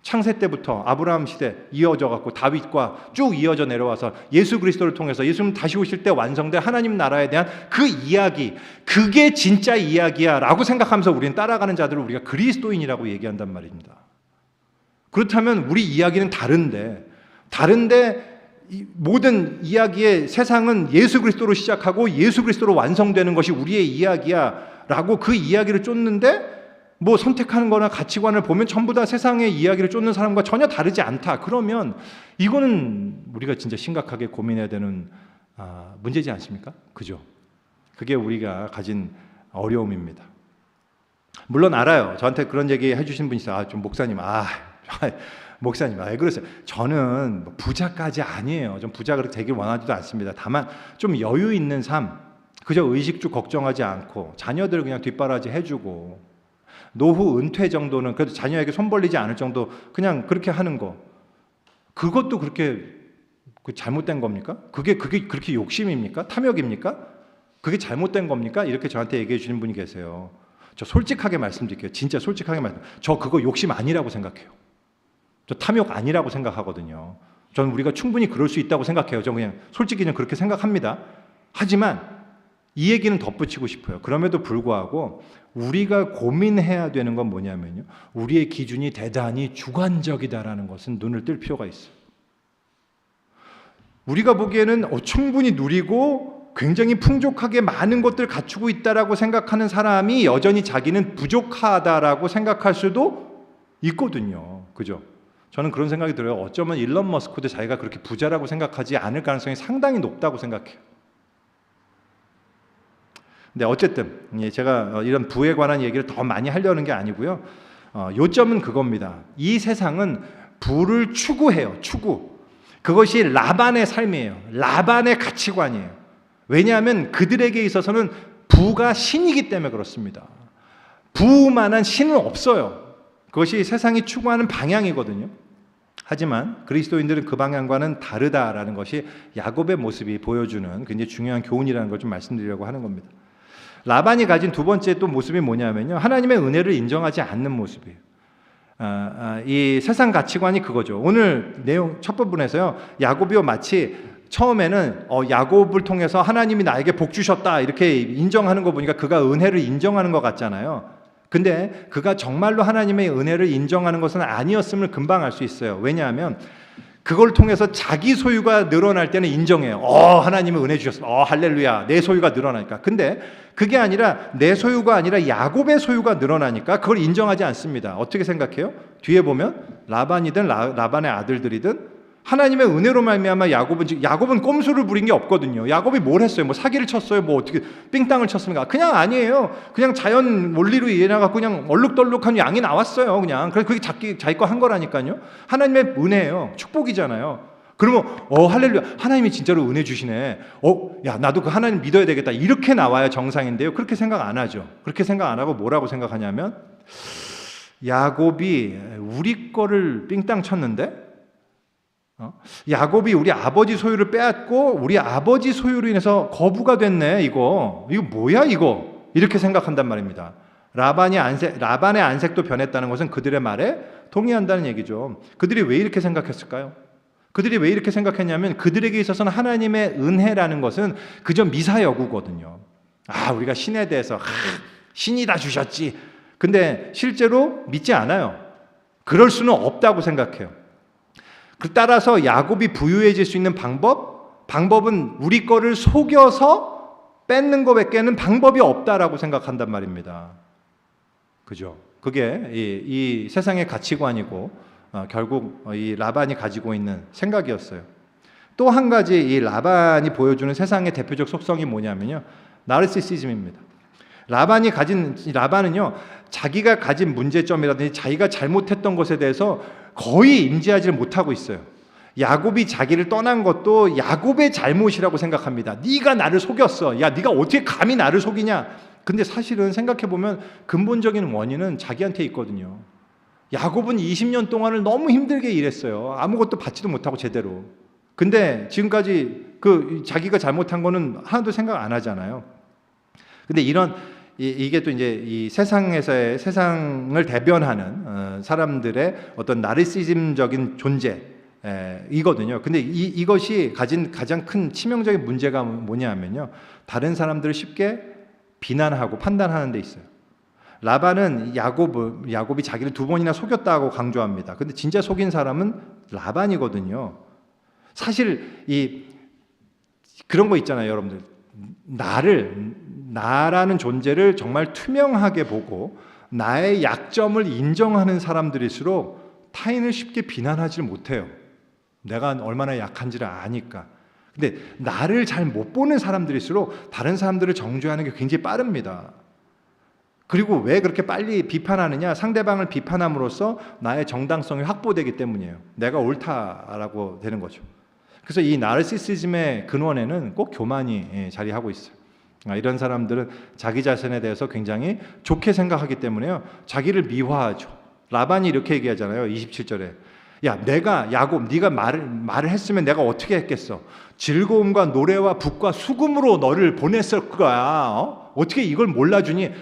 Speaker 1: 창세 때부터 아브라함 시대 이어져 갖고 다윗과 쭉 이어져 내려와서 예수 그리스도를 통해서 예수님 다시 오실 때 완성될 하나님 나라에 대한 그 이야기, 그게 진짜 이야기야 라고 생각하면서 우리는 따라가는 자들을 우리가 그리스도인이라고 얘기한단 말입니다. 그렇다면 우리 이야기는 다른데 모든 이야기의 세상은 예수 그리스도로 시작하고 예수 그리스도로 완성되는 것이 우리의 이야기야 라고 그 이야기를 쫓는데, 뭐 선택하는 거나 가치관을 보면 전부 다 세상의 이야기를 쫓는 사람과 전혀 다르지 않다. 그러면 이거는 우리가 진짜 심각하게 고민해야 되는 문제지 않습니까? 그죠? 그게 우리가 가진 어려움입니다. 물론 알아요. 저한테 그런 얘기 해주신 분이 있어요. 목사님, 왜 그러세요? 저는 부자까지 아니에요. 좀 부자 그렇게 되길 원하지도 않습니다. 다만 좀 여유 있는 삶, 그저 의식주 걱정하지 않고 자녀들 그냥 뒷바라지 해주고 노후 은퇴 정도는 그래도 자녀에게 손 벌리지 않을 정도 그냥 그렇게 하는 거, 그것도 그렇게 잘못된 겁니까? 그게 그렇게 욕심입니까? 탐욕입니까? 그게 잘못된 겁니까? 이렇게 저한테 얘기해 주시는 분이 계세요. 저 솔직하게 말씀드릴게요. 진짜 솔직하게 저 그거 욕심 아니라고 생각해요. 저 탐욕 아니라고 생각하거든요. 저는 우리가 충분히 그럴 수 있다고 생각해요. 저는 그냥 솔직히 그렇게 생각합니다. 하지만 이 얘기는 덧붙이고 싶어요. 그럼에도 불구하고 우리가 고민해야 되는 건 뭐냐면요, 우리의 기준이 대단히 주관적이다라는 것은 눈을 뜰 필요가 있어요. 우리가 보기에는 충분히 누리고 굉장히 풍족하게 많은 것들 갖추고 있다라고 생각하는 사람이 여전히 자기는 부족하다라고 생각할 수도 있거든요. 그죠? 저는 그런 생각이 들어요. 어쩌면 일론 머스크도 자기가 그렇게 부자라고 생각하지 않을 가능성이 상당히 높다고 생각해요. 근데 어쨌든 제가 이런 부에 관한 얘기를 더 많이 하려는 게 아니고요. 요점은 그겁니다. 이 세상은 부를 추구해요. 추구. 그것이 라반의 삶이에요. 라반의 가치관이에요. 왜냐하면 그들에게 있어서는 부가 신이기 때문에 그렇습니다. 부만한 신은 없어요. 그것이 세상이 추구하는 방향이거든요. 하지만 그리스도인들은 그 방향과는 다르다라는 것이 야곱의 모습이 보여주는 굉장히 중요한 교훈이라는 걸 좀 말씀드리려고 하는 겁니다. 라반이 가진 두 번째 또 모습이 뭐냐면요, 하나님의 은혜를 인정하지 않는 모습이에요. 이 세상 가치관이 그거죠. 오늘 내용 첫 부분에서요, 야곱이 마치 처음에는 야곱을 통해서 하나님이 나에게 복 주셨다 이렇게 인정하는 거 보니까 그가 은혜를 인정하는 것 같잖아요. 근데 그가 정말로 하나님의 은혜를 인정하는 것은 아니었음을 금방 알 수 있어요. 왜냐하면 그걸 통해서 자기 소유가 늘어날 때는 인정해요. 하나님은 은혜 주셨어. 할렐루야. 내 소유가 늘어나니까. 근데 그게 아니라 내 소유가 아니라 야곱의 소유가 늘어나니까 그걸 인정하지 않습니다. 어떻게 생각해요? 뒤에 보면 라반이든 라반의 아들들이든 하나님의 은혜로 말미암아 야곱은 꼼수를 부린 게 없거든요. 야곱이 뭘 했어요? 뭐 사기를 쳤어요? 뭐 어떻게 삥땅을 쳤습니까? 그냥 아니에요. 그냥 자연 원리로 이해나갖고 그냥 얼룩덜룩한 양이 나왔어요. 그냥 그래서 그게 자기 거 한 거라니까요. 하나님의 은혜예요. 축복이잖아요. 그러면 할렐루야, 하나님이 진짜로 은혜 주시네. 야, 나도 그 하나님 믿어야 되겠다. 이렇게 나와야 정상인데요. 그렇게 생각 안 하죠. 그렇게 생각 안 하고 뭐라고 생각하냐면, 야곱이 우리 거를 삥땅 쳤는데, 야곱이 우리 아버지 소유를 빼앗고 우리 아버지 소유로 인해서 거부가 됐네. 이거 뭐야 이거, 이렇게 생각한단 말입니다. 라반의 안색도 변했다는 것은 그들의 말에 동의한다는 얘기죠. 그들이 왜 이렇게 생각했을까요? 그들이 왜 이렇게 생각했냐면, 그들에게 있어서는 하나님의 은혜라는 것은 그저 미사여구거든요. 우리가 신에 대해서 신이 다 주셨지. 근데 실제로 믿지 않아요. 그럴 수는 없다고 생각해요. 따라서 야곱이 부유해질 수 있는 방법은 우리 거를 속여서 뺏는 것밖에는 방법이 없다라고 생각한단 말입니다. 그죠? 그게 이 세상의 가치관이고 결국 이 라반이 가지고 있는 생각이었어요. 또 한 가지 이 라반이 보여주는 세상의 대표적 속성이 뭐냐면요, 나르시시즘입니다. 라반은요, 자기가 가진 문제점이라든지 자기가 잘못했던 것에 대해서 거의 인지하지를 못하고 있어요. 야곱이 자기를 떠난 것도 야곱의 잘못이라고 생각합니다. 네가 나를 속였어. 야, 네가 어떻게 감히 나를 속이냐? 근데 사실은 생각해보면 근본적인 원인은 자기한테 있거든요. 야곱은 20년 동안을 너무 힘들게 일했어요. 아무것도 받지도 못하고 제대로. 근데 지금까지 자기가 잘못한 거는 하나도 생각 안 하잖아요. 근데 이게 또 이제 이 세상에서의 세상을 대변하는 사람들의 어떤 나르시즘적인 존재이거든요. 근데 이것이 가진 가장 큰 치명적인 문제가 뭐냐면요, 다른 사람들을 쉽게 비난하고 판단하는 데 있어요. 라반은 야곱이 자기를 2번이나 속였다고 강조합니다. 근데 진짜 속인 사람은 라반이거든요. 사실 그런 거 있잖아요, 여러분들. 나라는 존재를 정말 투명하게 보고 나의 약점을 인정하는 사람들일수록 타인을 쉽게 비난하지를 못해요. 내가 얼마나 약한지를 아니까. 근데 나를 잘 못 보는 사람들일수록 다른 사람들을 정죄하는 게 굉장히 빠릅니다. 그리고 왜 그렇게 빨리 비판하느냐? 상대방을 비판함으로써 나의 정당성이 확보되기 때문이에요. 내가 옳다라고 되는 거죠. 그래서 이 나르시시즘의 근원에는 꼭 교만이 자리하고 있어요. 이런 사람들은 자기 자신에 대해서 굉장히 좋게 생각하기 때문에요, 자기를 미화하죠. 라반이 이렇게 얘기하잖아요. 27절에 야, 야곱, 네가 말을 했으면 내가 어떻게 했겠어? 즐거움과 노래와 북과 수금으로 너를 보냈을 거야. 어떻게 이걸 몰라주니?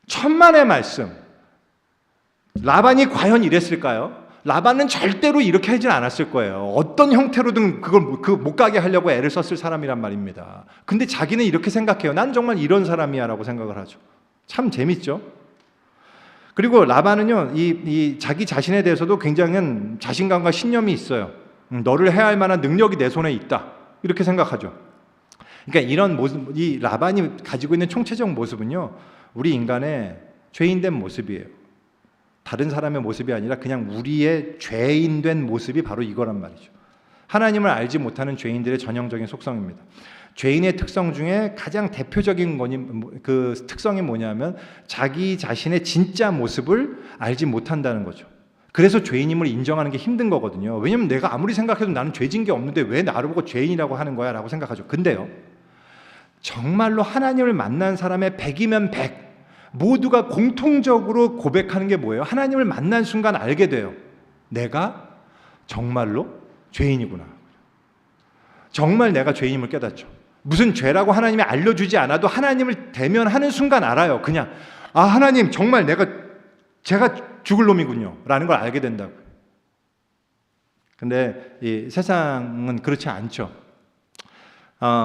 Speaker 1: 천만의 말씀. 라반이 과연 이랬을까요? 라반은 절대로 이렇게 하진 않았을 거예요. 어떤 형태로든 그걸 못 가게 하려고 애를 썼을 사람이란 말입니다. 근데 자기는 이렇게 생각해요. 난 정말 이런 사람이야 라고 생각을 하죠. 참 재밌죠. 그리고 라반은요, 이 자기 자신에 대해서도 굉장히 자신감과 신념이 있어요. 너를 해야 할 만한 능력이 내 손에 있다, 이렇게 생각하죠. 그러니까 이런 모습, 이 라반이 가지고 있는 총체적 모습은요, 우리 인간의 죄인된 모습이에요. 다른 사람의 모습이 아니라 그냥 우리의 죄인된 모습이 바로 이거란 말이죠. 하나님을 알지 못하는 죄인들의 전형적인 속성입니다. 죄인의 특성 중에 가장 대표적인 그 특성이 뭐냐면 자기 자신의 진짜 모습을 알지 못한다는 거죠. 그래서 죄인임을 인정하는 게 힘든 거거든요. 왜냐면 내가 아무리 생각해도 나는 죄진 게 없는데 왜 나를 보고 죄인이라고 하는 거야 라고 생각하죠. 근데요, 정말로 하나님을 만난 사람의 100이면 100 모두가 공통적으로 고백하는 게 뭐예요? 하나님을 만난 순간 알게 돼요. 내가 정말로 죄인이구나. 정말 내가 죄인임을 깨닫죠. 무슨 죄라고 하나님이 알려주지 않아도 하나님을 대면하는 순간 알아요. 그냥 하나님 정말 제가 죽을 놈이군요 라는 걸 알게 된다고요. 근데 이 세상은 그렇지 않죠.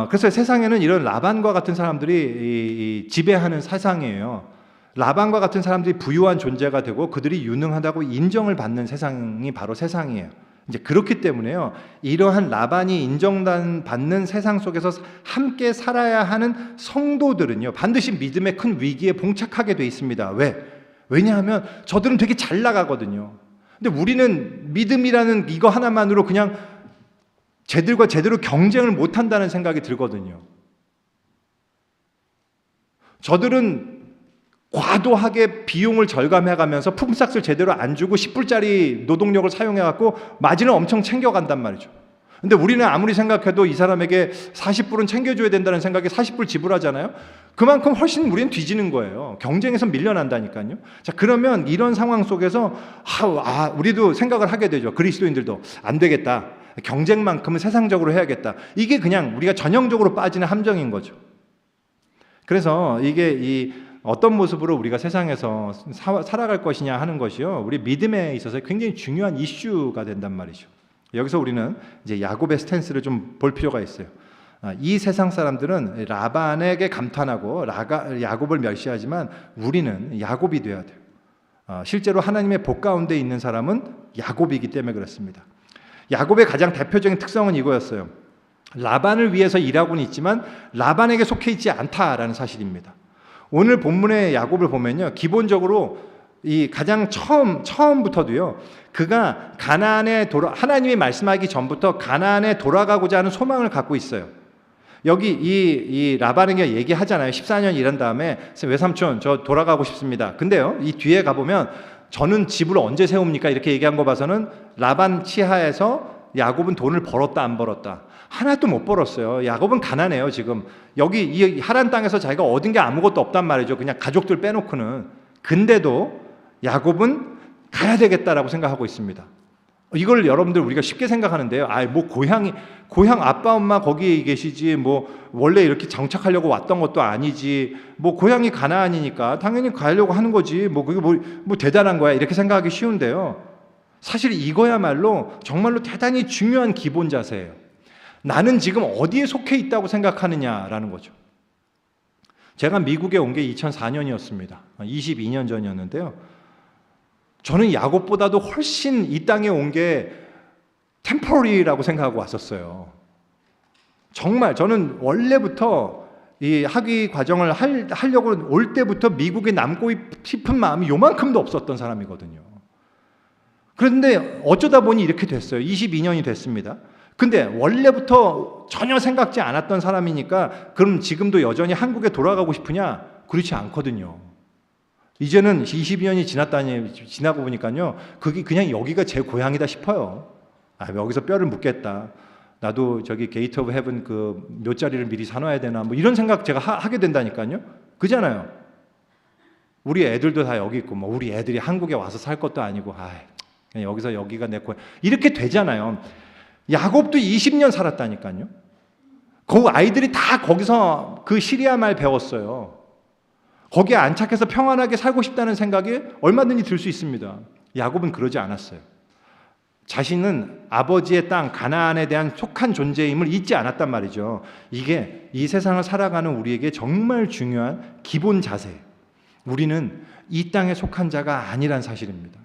Speaker 1: 그래서 세상에는 이런 라반과 같은 사람들이 지배하는 세상이에요. 라반과 같은 사람들이 부유한 존재가 되고 그들이 유능하다고 인정을 받는 세상이 바로 세상이에요. 이제 그렇기 때문에요, 이러한 라반이 인정받는 세상 속에서 함께 살아야 하는 성도들은요, 반드시 믿음의 큰 위기에 봉착하게 돼 있습니다. 왜냐하면 저들은 되게 잘 나가거든요. 근데 우리는 믿음이라는 이거 하나만으로 그냥 쟤들과 제대로 경쟁을 못한다는 생각이 들거든요. 저들은 과도하게 비용을 절감해가면서 품삯을 제대로 안 주고 10불짜리 노동력을 사용해갖고 마진을 엄청 챙겨간단 말이죠. 근데 우리는 아무리 생각해도 이 사람에게 40불은 챙겨줘야 된다는 생각에 40불 지불하잖아요. 그만큼 훨씬 우리는 뒤지는 거예요. 경쟁에서 밀려난다니까요. 자, 그러면 이런 상황 속에서 우리도 생각을 하게 되죠. 그리스도인들도 안 되겠다. 경쟁만큼은 세상적으로 해야겠다. 이게 그냥 우리가 전형적으로 빠지는 함정인 거죠. 그래서 이게 어떤 모습으로 우리가 세상에서 살아갈 것이냐 하는 것이요, 우리 믿음에 있어서 굉장히 중요한 이슈가 된단 말이죠. 여기서 우리는 이제 야곱의 스탠스를 좀 볼 필요가 있어요. 이 세상 사람들은 라반에게 감탄하고 야곱을 멸시하지만 우리는 야곱이 돼야 돼요. 실제로 하나님의 복 가운데 있는 사람은 야곱이기 때문에 그렇습니다. 야곱의 가장 대표적인 특성은 이거였어요. 라반을 위해서 일하고는 있지만 라반에게 속해 있지 않다라는 사실입니다. 오늘 본문의 야곱을 보면요, 기본적으로 이 가장 처음부터도요, 그가 가나안에 하나님이 말씀하기 전부터 가나안에 돌아가고자 하는 소망을 갖고 있어요. 여기 이 라반에게 얘기하잖아요. 14년 일한 다음에 외삼촌 저 돌아가고 싶습니다. 근데요, 이 뒤에 가보면 저는 집을 언제 세웁니까? 이렇게 얘기한 거 봐서는 라반 치하에서 야곱은 돈을 벌었다 안 벌었다? 하나도 못 벌었어요. 야곱은 가난해요. 지금 여기 이 하란 땅에서 자기가 얻은 게 아무것도 없단 말이죠. 그냥 가족들 빼놓고는. 근데도 야곱은 가야 되겠다라고 생각하고 있습니다. 이걸 여러분들 우리가 쉽게 생각하는데요. 뭐 고향 아빠 엄마 거기 계시지, 뭐 원래 이렇게 정착하려고 왔던 것도 아니지, 뭐 고향이 가나안이니까 당연히 가려고 하는 거지, 뭐 그게 뭐 대단한 거야, 이렇게 생각하기 쉬운데요. 사실 이거야말로 정말로 대단히 중요한 기본 자세예요. 나는 지금 어디에 속해 있다고 생각하느냐라는 거죠. 제가 미국에 온 게 2004년이었습니다. 22년 전이었는데요. 저는 야곱보다도 훨씬 이 땅에 온 게 템포러리라고 생각하고 왔었어요. 정말 저는 원래부터 이 학위 과정을 하려고 올 때부터 미국에 남고 싶은 마음이 요만큼도 없었던 사람이거든요. 그런데 어쩌다 보니 이렇게 됐어요. 22년이 됐습니다. 근데 원래부터 전혀 생각지 않았던 사람이니까 그럼 지금도 여전히 한국에 돌아가고 싶으냐? 그렇지 않거든요. 이제는 22년이 지나고 보니까요, 그게 그냥 여기가 제 고향이다 싶어요. 여기서 뼈를 묻겠다. 나도 저기 게이트 오브 헤븐 그 묘자리를 미리 사놔야 되나, 뭐 이런 생각 제가 하게 된다니까요. 그잖아요. 우리 애들도 다 여기 있고, 뭐 우리 애들이 한국에 와서 살 것도 아니고, 그냥 여기서 여기가 내 고향. 이렇게 되잖아요. 야곱도 20년 살았다니까요. 그 아이들이 다 거기서 그 시리아 말 배웠어요. 거기에 안착해서 평안하게 살고 싶다는 생각이 얼마든지 들 수 있습니다. 야곱은 그러지 않았어요. 자신은 아버지의 땅 가나안에 대한 속한 존재임을 잊지 않았단 말이죠. 이게 이 세상을 살아가는 우리에게 정말 중요한 기본 자세예요. 우리는 이 땅에 속한 자가 아니란 사실입니다.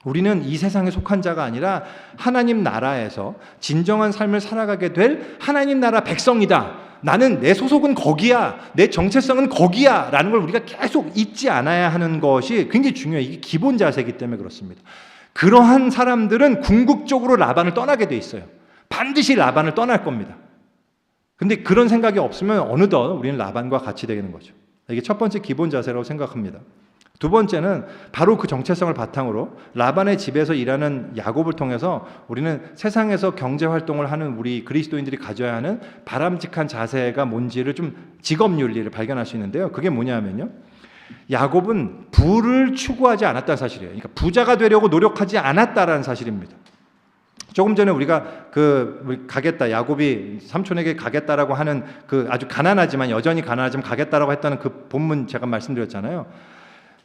Speaker 1: 우리는 이 세상에 속한 자가 아니라 하나님 나라에서 진정한 삶을 살아가게 될 하나님 나라 백성이다. 나는 내 소속은 거기야. 내 정체성은 거기야. 라는 걸 우리가 계속 잊지 않아야 하는 것이 굉장히 중요해요. 이게 기본 자세이기 때문에 그렇습니다. 그러한 사람들은 궁극적으로 라반을 떠나게 돼 있어요. 반드시 라반을 떠날 겁니다. 근데 그런 생각이 없으면 어느덧 우리는 라반과 같이 되는 거죠. 이게 첫 번째 기본 자세라고 생각합니다. 두 번째는 바로 그 정체성을 바탕으로 라반의 집에서 일하는 야곱을 통해서 우리는 세상에서 경제활동을 하는 우리 그리스도인들이 가져야 하는 바람직한 자세가 뭔지를 좀 직업윤리를 발견할 수 있는데요. 그게 뭐냐면요, 야곱은 부를 추구하지 않았다는 사실이에요. 그러니까 부자가 되려고 노력하지 않았다라는 사실입니다. 조금 전에 우리가 우리 가겠다, 야곱이 삼촌에게 가겠다라고 하는 그 아주 가난하지만 여전히 가난하지만 가겠다라고 했다는 그 본문 제가 말씀드렸잖아요.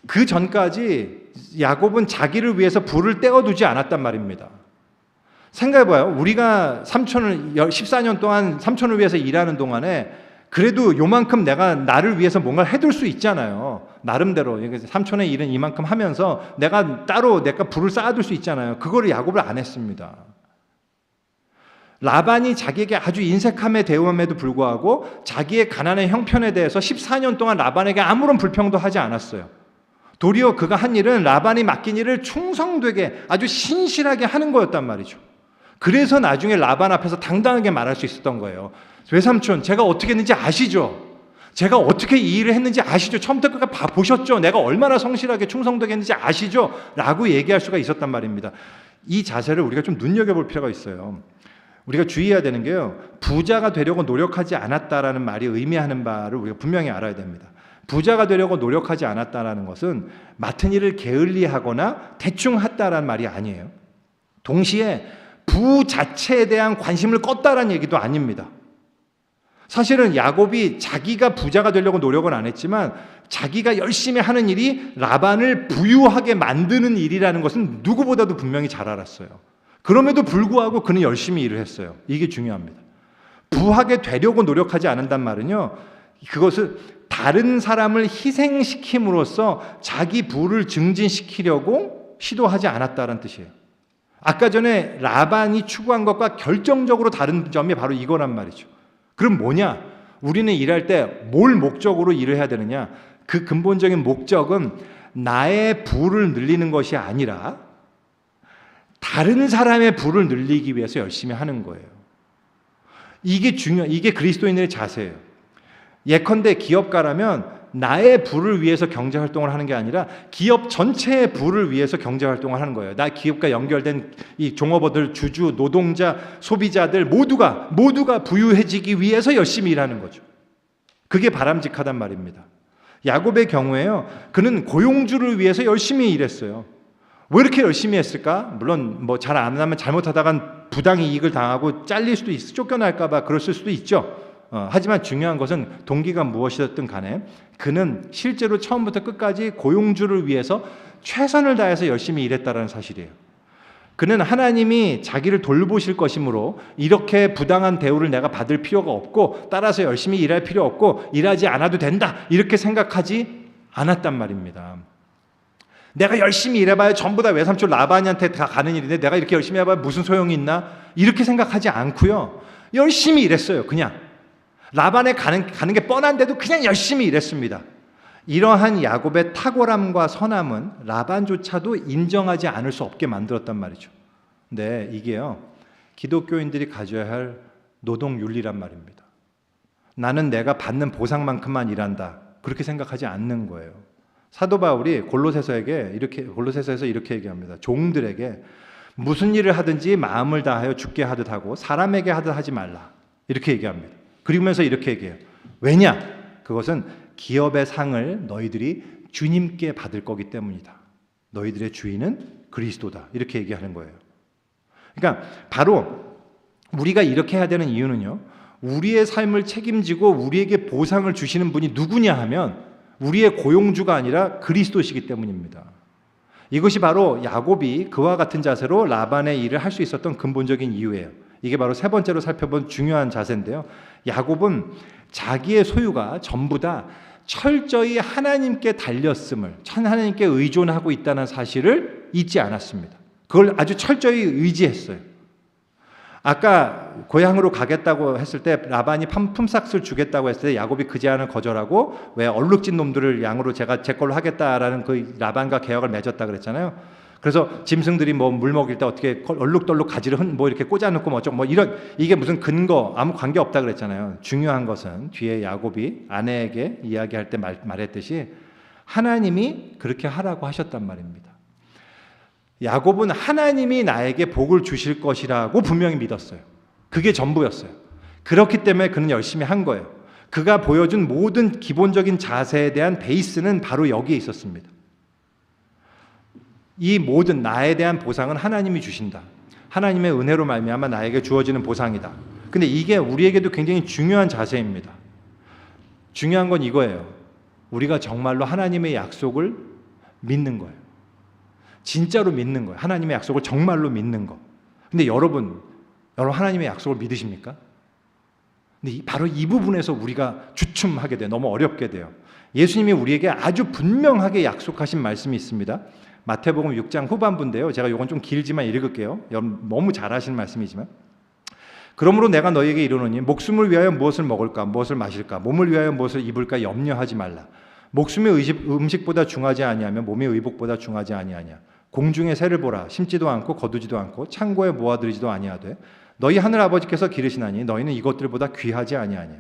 Speaker 1: 그 전까지 야곱은 자기를 위해서 부를 떼어두지 않았단 말입니다. 생각해봐요. 우리가 14년 동안 삼촌을 위해서 일하는 동안에 그래도 요만큼 내가 나를 위해서 뭔가를 해둘 수 있잖아요. 나름대로 삼촌의 일은 이만큼 하면서 내가 따로 내가 부를 쌓아둘 수 있잖아요. 그거를 야곱을 안 했습니다. 라반이 자기에게 아주 인색함에 대응함에도 불구하고 자기의 가난의 형편에 대해서 14년 동안 라반에게 아무런 불평도 하지 않았어요. 도리어 그가 한 일은 라반이 맡긴 일을 충성되게 아주 신실하게 하는 거였단 말이죠. 그래서 나중에 라반 앞에서 당당하게 말할 수 있었던 거예요. 외삼촌, 제가 어떻게 했는지 아시죠? 제가 어떻게 이 일을 했는지 아시죠? 처음부터 끝까지 보셨죠? 내가 얼마나 성실하게 충성되게 했는지 아시죠? 라고 얘기할 수가 있었단 말입니다. 이 자세를 우리가 좀 눈여겨볼 필요가 있어요. 우리가 주의해야 되는 게요, 부자가 되려고 노력하지 않았다라는 말이 의미하는 바를 우리가 분명히 알아야 됩니다. 부자가 되려고 노력하지 않았다라는 것은 맡은 일을 게을리하거나 대충 했다라는 말이 아니에요. 동시에 부 자체에 대한 관심을 껐다라는 얘기도 아닙니다. 사실은 야곱이 자기가 부자가 되려고 노력은 안 했지만 자기가 열심히 하는 일이 라반을 부유하게 만드는 일이라는 것은 누구보다도 분명히 잘 알았어요. 그럼에도 불구하고 그는 열심히 일을 했어요. 이게 중요합니다. 부하게 되려고 노력하지 않는단 말은요, 그것은 다른 사람을 희생시킴으로써 자기 부를 증진시키려고 시도하지 않았다는 뜻이에요. 아까 전에 라반이 추구한 것과 결정적으로 다른 점이 바로 이거란 말이죠. 그럼 뭐냐? 우리는 일할 때 뭘 목적으로 일을 해야 되느냐? 그 근본적인 목적은 나의 부를 늘리는 것이 아니라 다른 사람의 부를 늘리기 위해서 열심히 하는 거예요. 이게 그리스도인의 자세예요. 예컨대 기업가라면 나의 부를 위해서 경제활동을 하는 게 아니라 기업 전체의 부를 위해서 경제활동을 하는 거예요. 나 기업과 연결된 이 종업원들, 주주, 노동자, 소비자들 모두가 부유해지기 위해서 열심히 일하는 거죠. 그게 바람직하단 말입니다. 야곱의 경우에요, 그는 고용주를 위해서 열심히 일했어요. 왜 이렇게 열심히 했을까? 물론 뭐 잘 안 하면 잘못하다간 부당 이익을 당하고 잘릴 수도 있어, 쫓겨날까 봐 그랬을 수도 있죠. 하지만 중요한 것은 동기가 무엇이었든 간에 그는 실제로 처음부터 끝까지 고용주를 위해서 최선을 다해서 열심히 일했다는 사실이에요. 그는 하나님이 자기를 돌보실 것이므로 이렇게 부당한 대우를 내가 받을 필요가 없고 따라서 열심히 일할 필요 없고 일하지 않아도 된다, 이렇게 생각하지 않았단 말입니다. 내가 열심히 일해봐야 전부 다 외삼촌 라반이한테 다 가는 일인데 내가 이렇게 열심히 해봐야 무슨 소용이 있나, 이렇게 생각하지 않고요, 열심히 일했어요. 그냥 라반에 가는 게 뻔한데도 그냥 열심히 일했습니다. 이러한 야곱의 탁월함과 선함은 라반조차도 인정하지 않을 수 없게 만들었단 말이죠. 근데 이게요, 기독교인들이 가져야 할 노동윤리란 말입니다. 나는 내가 받는 보상만큼만 일한다, 그렇게 생각하지 않는 거예요. 사도 바울이 골로새서에서 이렇게 얘기합니다. 종들에게 무슨 일을 하든지 마음을 다하여 죽게 하듯 하고 사람에게 하듯 하지 말라, 이렇게 얘기합니다. 그러면서 이렇게 얘기해요. 왜냐? 그것은 기업의 상을 너희들이 주님께 받을 거기 때문이다. 너희들의 주인은 그리스도다, 이렇게 얘기하는 거예요. 그러니까 바로 우리가 이렇게 해야 되는 이유는요, 우리의 삶을 책임지고 우리에게 보상을 주시는 분이 누구냐 하면 우리의 고용주가 아니라 그리스도시기 때문입니다. 이것이 바로 야곱이 그와 같은 자세로 라반의 일을 할 수 있었던 근본적인 이유예요. 이게 바로 세 번째로 살펴본 중요한 자세인데요. 야곱은 자기의 소유가 전부 다 철저히 하나님께 달렸음을, 하나님께 의존하고 있다는 사실을 잊지 않았습니다. 그걸 아주 철저히 의지했어요. 아까 고향으로 가겠다고 했을 때 라반이 품삯을 주겠다고 했을 때 야곱이 그 제안을 거절하고 왜 얼룩진 놈들을 양으로 제가 제 걸로 하겠다라는 그 라반과 계약을 맺었다 그랬잖아요. 그래서 짐승들이 뭐 물 먹일 때 어떻게 얼룩덜룩 가지를 뭐 이렇게 꽂아놓고 뭐 이런, 이게 무슨 근거 아무 관계 없다 그랬잖아요. 중요한 것은 뒤에 야곱이 아내에게 이야기할 때 말했듯이 하나님이 그렇게 하라고 하셨단 말입니다. 야곱은 하나님이 나에게 복을 주실 것이라고 분명히 믿었어요. 그게 전부였어요. 그렇기 때문에 그는 열심히 한 거예요. 그가 보여준 모든 기본적인 자세에 대한 베이스는 바로 여기에 있었습니다. 이 모든 나에 대한 보상은 하나님이 주신다. 하나님의 은혜로 말미암아 나에게 주어지는 보상이다. 근데 이게 우리에게도 굉장히 중요한 자세입니다. 중요한 건 이거예요. 우리가 정말로 하나님의 약속을 믿는 거예요. 진짜로 믿는 거예요. 하나님의 약속을 정말로 믿는 거. 근데 여러분 하나님의 약속을 믿으십니까? 근데 바로 이 부분에서 우리가 주춤하게 돼요. 너무 어렵게 돼요. 예수님이 우리에게 아주 분명하게 약속하신 말씀이 있습니다. 마태복음 6장 후반부인데요. 제가 이건 좀 길지만 읽을게요. 여러분 너무 잘 아시는 말씀이지만, 그러므로 내가 너희에게 이르노니 목숨을 위하여 무엇을 먹을까 무엇을 마실까 몸을 위하여 무엇을 입을까 염려하지 말라. 목숨이 음식보다 중하지 아니하며 몸이 의복보다 중하지 아니하냐. 공중의 새를 보라. 심지도 않고 거두지도 않고 창고에 모아들이지도 아니하되 너희 하늘 아버지께서 기르시나니 너희는 이것들보다 귀하지 아니하냐.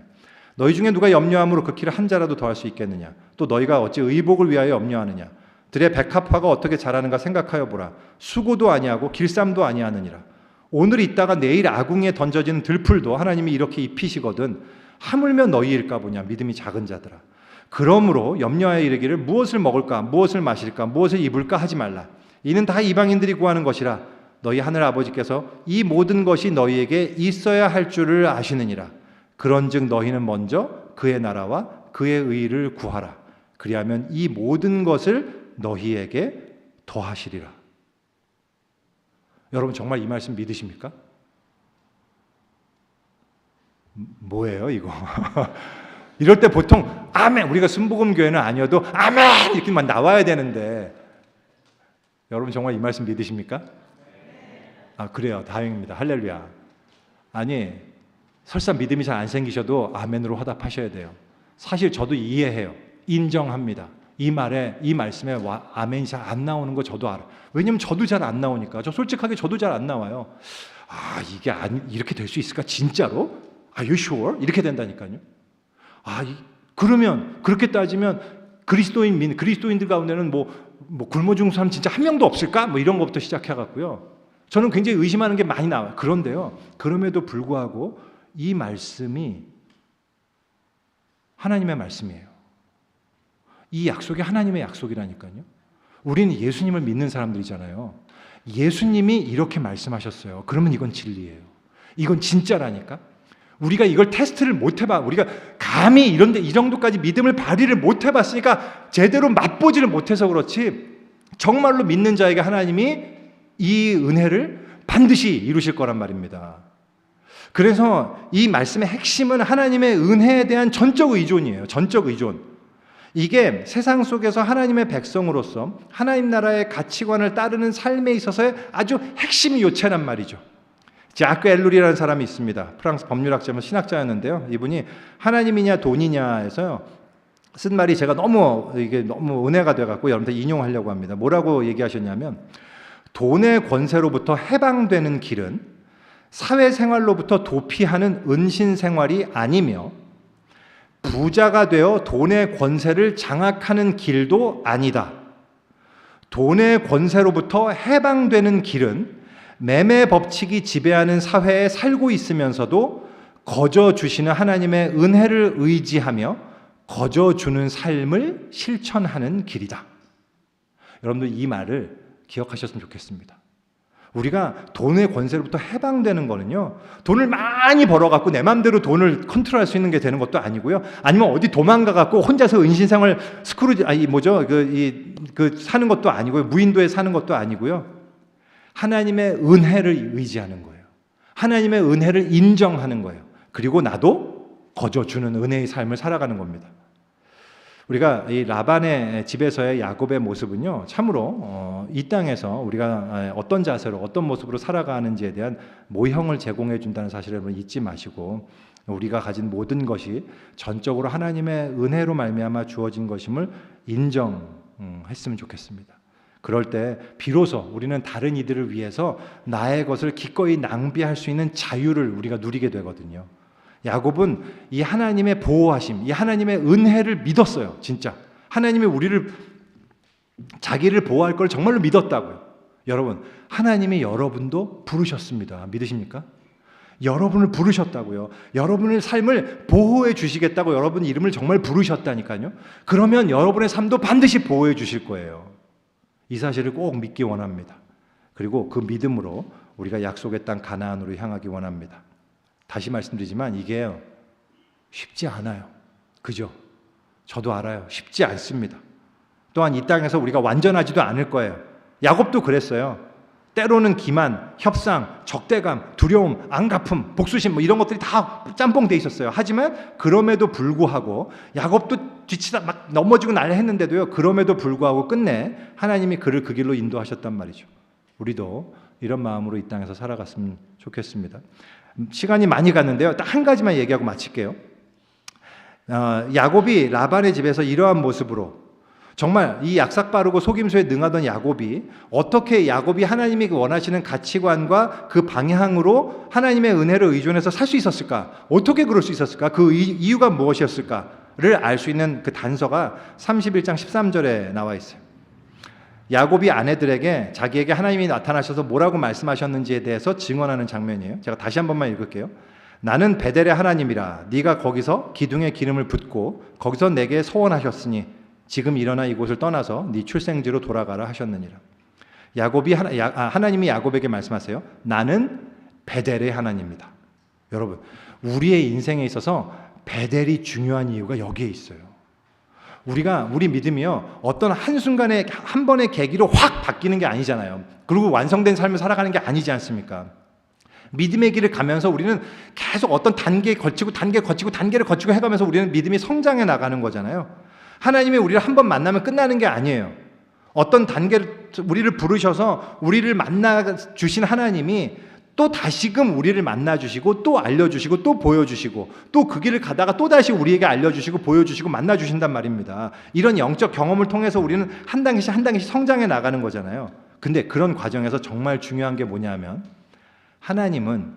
Speaker 1: 너희 중에 누가 염려함으로 그 키를 한 자라도 더할 수 있겠느냐. 또 너희가 어찌 의복을 위하여 염려하느냐. 들의 백합화가 어떻게 자라는가 생각하여 보라. 수고도 아니하고 길쌈도 아니하느니라. 오늘 있다가 내일 아궁이에 던져지는 들풀도 하나님이 이렇게 입히시거든 하물며 너희일까 보냐. 믿음이 작은 자들아. 그러므로 염려하여 이르기를 무엇을 먹을까 무엇을 마실까 무엇을 입을까 하지 말라. 이는 다 이방인들이 구하는 것이라. 너희 하늘 아버지께서 이 모든 것이 너희에게 있어야 할 줄을 아시느니라. 그런즉 너희는 먼저 그의 나라와 그의 의를 구하라. 그리하면 이 모든 것을 너희에게 더하시리라. 여러분 정말 이 말씀 믿으십니까? 뭐예요 이거? 이럴 때 보통 아멘, 우리가 순복음 교회는 아니어도 아멘 이렇게만 나와야 되는데, 여러분 정말 이 말씀 믿으십니까? 아 그래요, 다행입니다. 할렐루야. 아니 설사 믿음이 잘 안 생기셔도 아멘으로 화답하셔야 돼요. 사실 저도 이해해요. 인정합니다. 이 말씀에 아멘이 잘 안 나오는 거 저도 알아요. 왜냐면 저도 잘 안 나오니까. 저 솔직하게 저도 잘 안 나와요. 아 이게 이렇게 될 수 있을까 진짜로? Are you sure? 이렇게 된다니까요. 그러면 그렇게 따지면 그리스도인들 가운데는 뭐 굶어 죽은 사람 진짜 한 명도 없을까? 뭐 이런 것부터 시작해갖고요. 저는 굉장히 의심하는 게 많이 나와요. 그런데요, 그럼에도 불구하고 이 말씀이 하나님의 말씀이에요. 이 약속이 하나님의 약속이라니까요. 우리는 예수님을 믿는 사람들이잖아요. 예수님이 이렇게 말씀하셨어요. 그러면 이건 진리예요. 이건 진짜라니까. 우리가 이걸 테스트를 못 해봐. 우리가 감히 이 정도까지 믿음을 발휘를 못 해봤으니까 제대로 맛보지를 못해서 그렇지, 정말로 믿는 자에게 하나님이 이 은혜를 반드시 이루실 거란 말입니다. 그래서 이 말씀의 핵심은 하나님의 은혜에 대한 전적 의존이에요. 전적 의존. 이게 세상 속에서 하나님의 백성으로서 하나님 나라의 가치관을 따르는 삶에 있어서의 아주 핵심 요체란 말이죠. 자크 엘룰이라는 사람이 있습니다. 프랑스 법률학자면 신학자였는데요. 이분이 하나님이냐 돈이냐에서요 쓴 말이 제가 너무 은혜가 돼갖고 여러분들 인용하려고 합니다. 뭐라고 얘기하셨냐면, 돈의 권세로부터 해방되는 길은 사회생활로부터 도피하는 은신생활이 아니며 부자가 되어 돈의 권세를 장악하는 길도 아니다. 돈의 권세로부터 해방되는 길은 매매 법칙이 지배하는 사회에 살고 있으면서도 거저 주시는 하나님의 은혜를 의지하며 거저 주는 삶을 실천하는 길이다. 여러분들 이 말을 기억하셨으면 좋겠습니다. 우리가 돈의 권세로부터 해방되는 거는요, 돈을 많이 벌어갖고 내 마음대로 돈을 컨트롤할 수 있는 게 되는 것도 아니고요, 아니면 어디 도망가갖고 혼자서 은신생활 사는 것도 아니고요, 무인도에 사는 것도 아니고요, 하나님의 은혜를 의지하는 거예요. 하나님의 은혜를 인정하는 거예요. 그리고 나도 거저주는 은혜의 삶을 살아가는 겁니다. 우리가 이 라반의 집에서의 야곱의 모습은요, 참으로 이 땅에서 우리가 어떤 자세로 어떤 모습으로 살아가는지에 대한 모형을 제공해 준다는 사실을 여러분 잊지 마시고, 우리가 가진 모든 것이 전적으로 하나님의 은혜로 말미암아 주어진 것임을 인정했으면 좋겠습니다. 그럴 때 비로소 우리는 다른 이들을 위해서 나의 것을 기꺼이 낭비할 수 있는 자유를 우리가 누리게 되거든요. 야곱은 이 하나님의 보호하심, 이 하나님의 은혜를 믿었어요. 진짜 하나님이 자기를 보호할 걸 정말로 믿었다고요. 여러분, 하나님이 여러분도 부르셨습니다. 믿으십니까? 여러분을 부르셨다고요. 여러분의 삶을 보호해 주시겠다고 여러분 이름을 정말 부르셨다니까요. 그러면 여러분의 삶도 반드시 보호해 주실 거예요. 이 사실을 꼭 믿기 원합니다. 그리고 그 믿음으로 우리가 약속의 땅 가나안으로 향하기 원합니다. 다시 말씀드리지만 이게 쉽지 않아요. 그죠? 저도 알아요. 쉽지 않습니다. 또한 이 땅에서 우리가 완전하지도 않을 거예요. 야곱도 그랬어요. 때로는 기만, 협상, 적대감, 두려움, 안갚음, 복수심 이런 것들이 다 짬뽕돼 있었어요. 하지만 그럼에도 불구하고 야곱도 뒤치다 막 넘어지고 난리 했는데도요, 그럼에도 불구하고 끝내 하나님이 그를 그 길로 인도하셨단 말이죠. 우리도 이런 마음으로 이 땅에서 살아갔으면 좋겠습니다. 시간이 많이 갔는데요, 딱 한 가지만 얘기하고 마칠게요. 야곱이 라반의 집에서 이러한 모습으로 정말 이 약삭빠르고 속임수에 능하던 야곱이 어떻게 야곱이 하나님이 원하시는 가치관과 그 방향으로 하나님의 은혜를 의존해서 살 수 있었을까? 어떻게 그럴 수 있었을까? 그 이유가 무엇이었을까를 알 수 있는 그 단서가 31장 13절에 나와 있어요. 야곱이 아내들에게 자기에게 하나님이 나타나셔서 뭐라고 말씀하셨는지에 대해서 증언하는 장면이에요. 제가 다시 한 번만 읽을게요. 나는 베델의 하나님이라 네가 거기서 기둥에 기름을 붓고 거기서 내게 서원하셨으니 지금 일어나 이곳을 떠나서 네 출생지로 돌아가라 하셨느니라. 하나님이 야곱에게 말씀하세요. 나는 베델의 하나님이다. 여러분, 우리의 인생에 있어서 베델이 중요한 이유가 여기에 있어요. 우리 믿음이요, 어떤 한순간에 한 번의 계기로 확 바뀌는 게 아니잖아요. 그리고 완성된 삶을 살아가는 게 아니지 않습니까? 믿음의 길을 가면서 우리는 계속 어떤 단계를 거치고 해가면서 우리는 믿음이 성장해 나가는 거잖아요. 하나님이 우리를 한 번 만나면 끝나는 게 아니에요. 어떤 단계를 우리를 부르셔서 우리를 만나 주신 하나님이 또 다시금 우리를 만나 주시고 또 알려주시고 또 보여주시고 또 그 길을 가다가 또 다시 우리에게 알려주시고 보여주시고 만나 주신단 말입니다. 이런 영적 경험을 통해서 우리는 한 단계씩 한 단계씩 성장해 나가는 거잖아요. 근데 그런 과정에서 정말 중요한 게 뭐냐면, 하나님은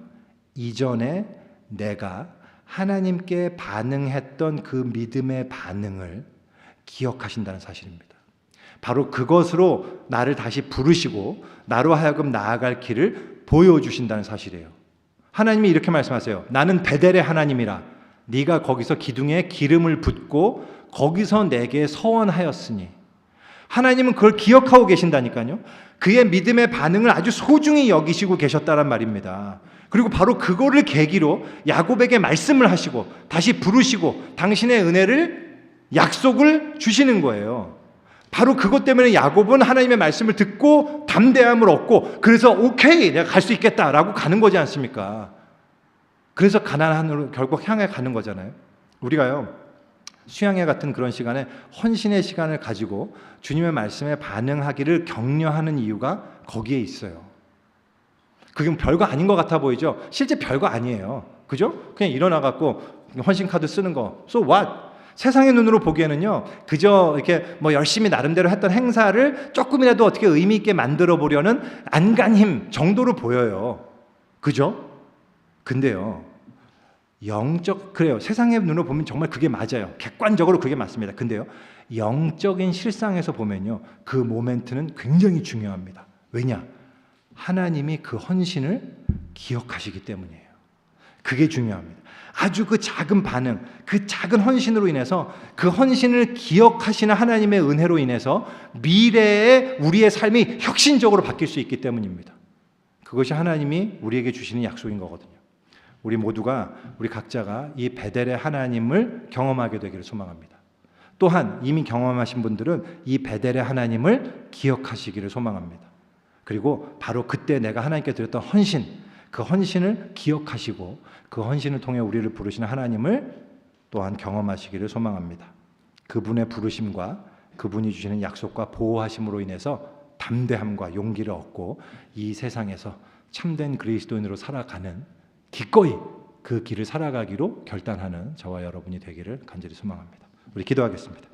Speaker 1: 이전에 내가 하나님께 반응했던 그 믿음의 반응을 기억하신다는 사실입니다. 바로 그것으로 나를 다시 부르시고 나로 하여금 나아갈 길을 보여주신다는 사실이에요. 하나님이 이렇게 말씀하세요. 나는 베델의 하나님이라 네가 거기서 기둥에 기름을 붓고 거기서 내게 서원하였으니. 하나님은 그걸 기억하고 계신다니까요. 그의 믿음의 반응을 아주 소중히 여기시고 계셨다란 말입니다. 그리고 바로 그거를 계기로 야곱에게 말씀을 하시고 다시 부르시고 당신의 은혜를 약속을 주시는 거예요. 바로 그것 때문에 야곱은 하나님의 말씀을 듣고 담대함을 얻고 그래서 오케이, 내가 갈 수 있겠다라고 가는 거지 않습니까? 그래서 가나안으로 결국 향해 가는 거잖아요. 우리가요, 수양회 같은 그런 시간에 헌신의 시간을 가지고 주님의 말씀에 반응하기를 격려하는 이유가 거기에 있어요. 그게 별거 아닌 것 같아 보이죠? 실제 별거 아니에요. 그죠? 그냥 일어나갖고 헌신 카드 쓰는 거, so what? 세상의 눈으로 보기에는요, 그저 이렇게 열심히 나름대로 했던 행사를 조금이라도 어떻게 의미 있게 만들어 보려는 안간힘 정도로 보여요. 그죠? 근데요, 그래요. 세상의 눈으로 보면 정말 그게 맞아요. 객관적으로 그게 맞습니다. 근데요, 영적인 실상에서 보면요, 그 모멘트는 굉장히 중요합니다. 왜냐? 하나님이 그 헌신을 기억하시기 때문이에요. 그게 중요합니다. 아주 그 작은 반응, 그 작은 헌신으로 인해서 그 헌신을 기억하시는 하나님의 은혜로 인해서 미래의 우리의 삶이 혁신적으로 바뀔 수 있기 때문입니다. 그것이 하나님이 우리에게 주시는 약속인 거거든요. 우리 모두가, 우리 각자가 이 베델의 하나님을 경험하게 되기를 소망합니다. 또한 이미 경험하신 분들은 이 베델의 하나님을 기억하시기를 소망합니다. 그리고 바로 그때 내가 하나님께 드렸던 헌신, 그 헌신을 기억하시고 그 헌신을 통해 우리를 부르시는 하나님을 또한 경험하시기를 소망합니다. 그분의 부르심과 그분이 주시는 약속과 보호하심으로 인해서 담대함과 용기를 얻고 이 세상에서 참된 그리스도인으로 살아가는, 기꺼이 그 길을 살아가기로 결단하는 저와 여러분이 되기를 간절히 소망합니다. 우리 기도하겠습니다.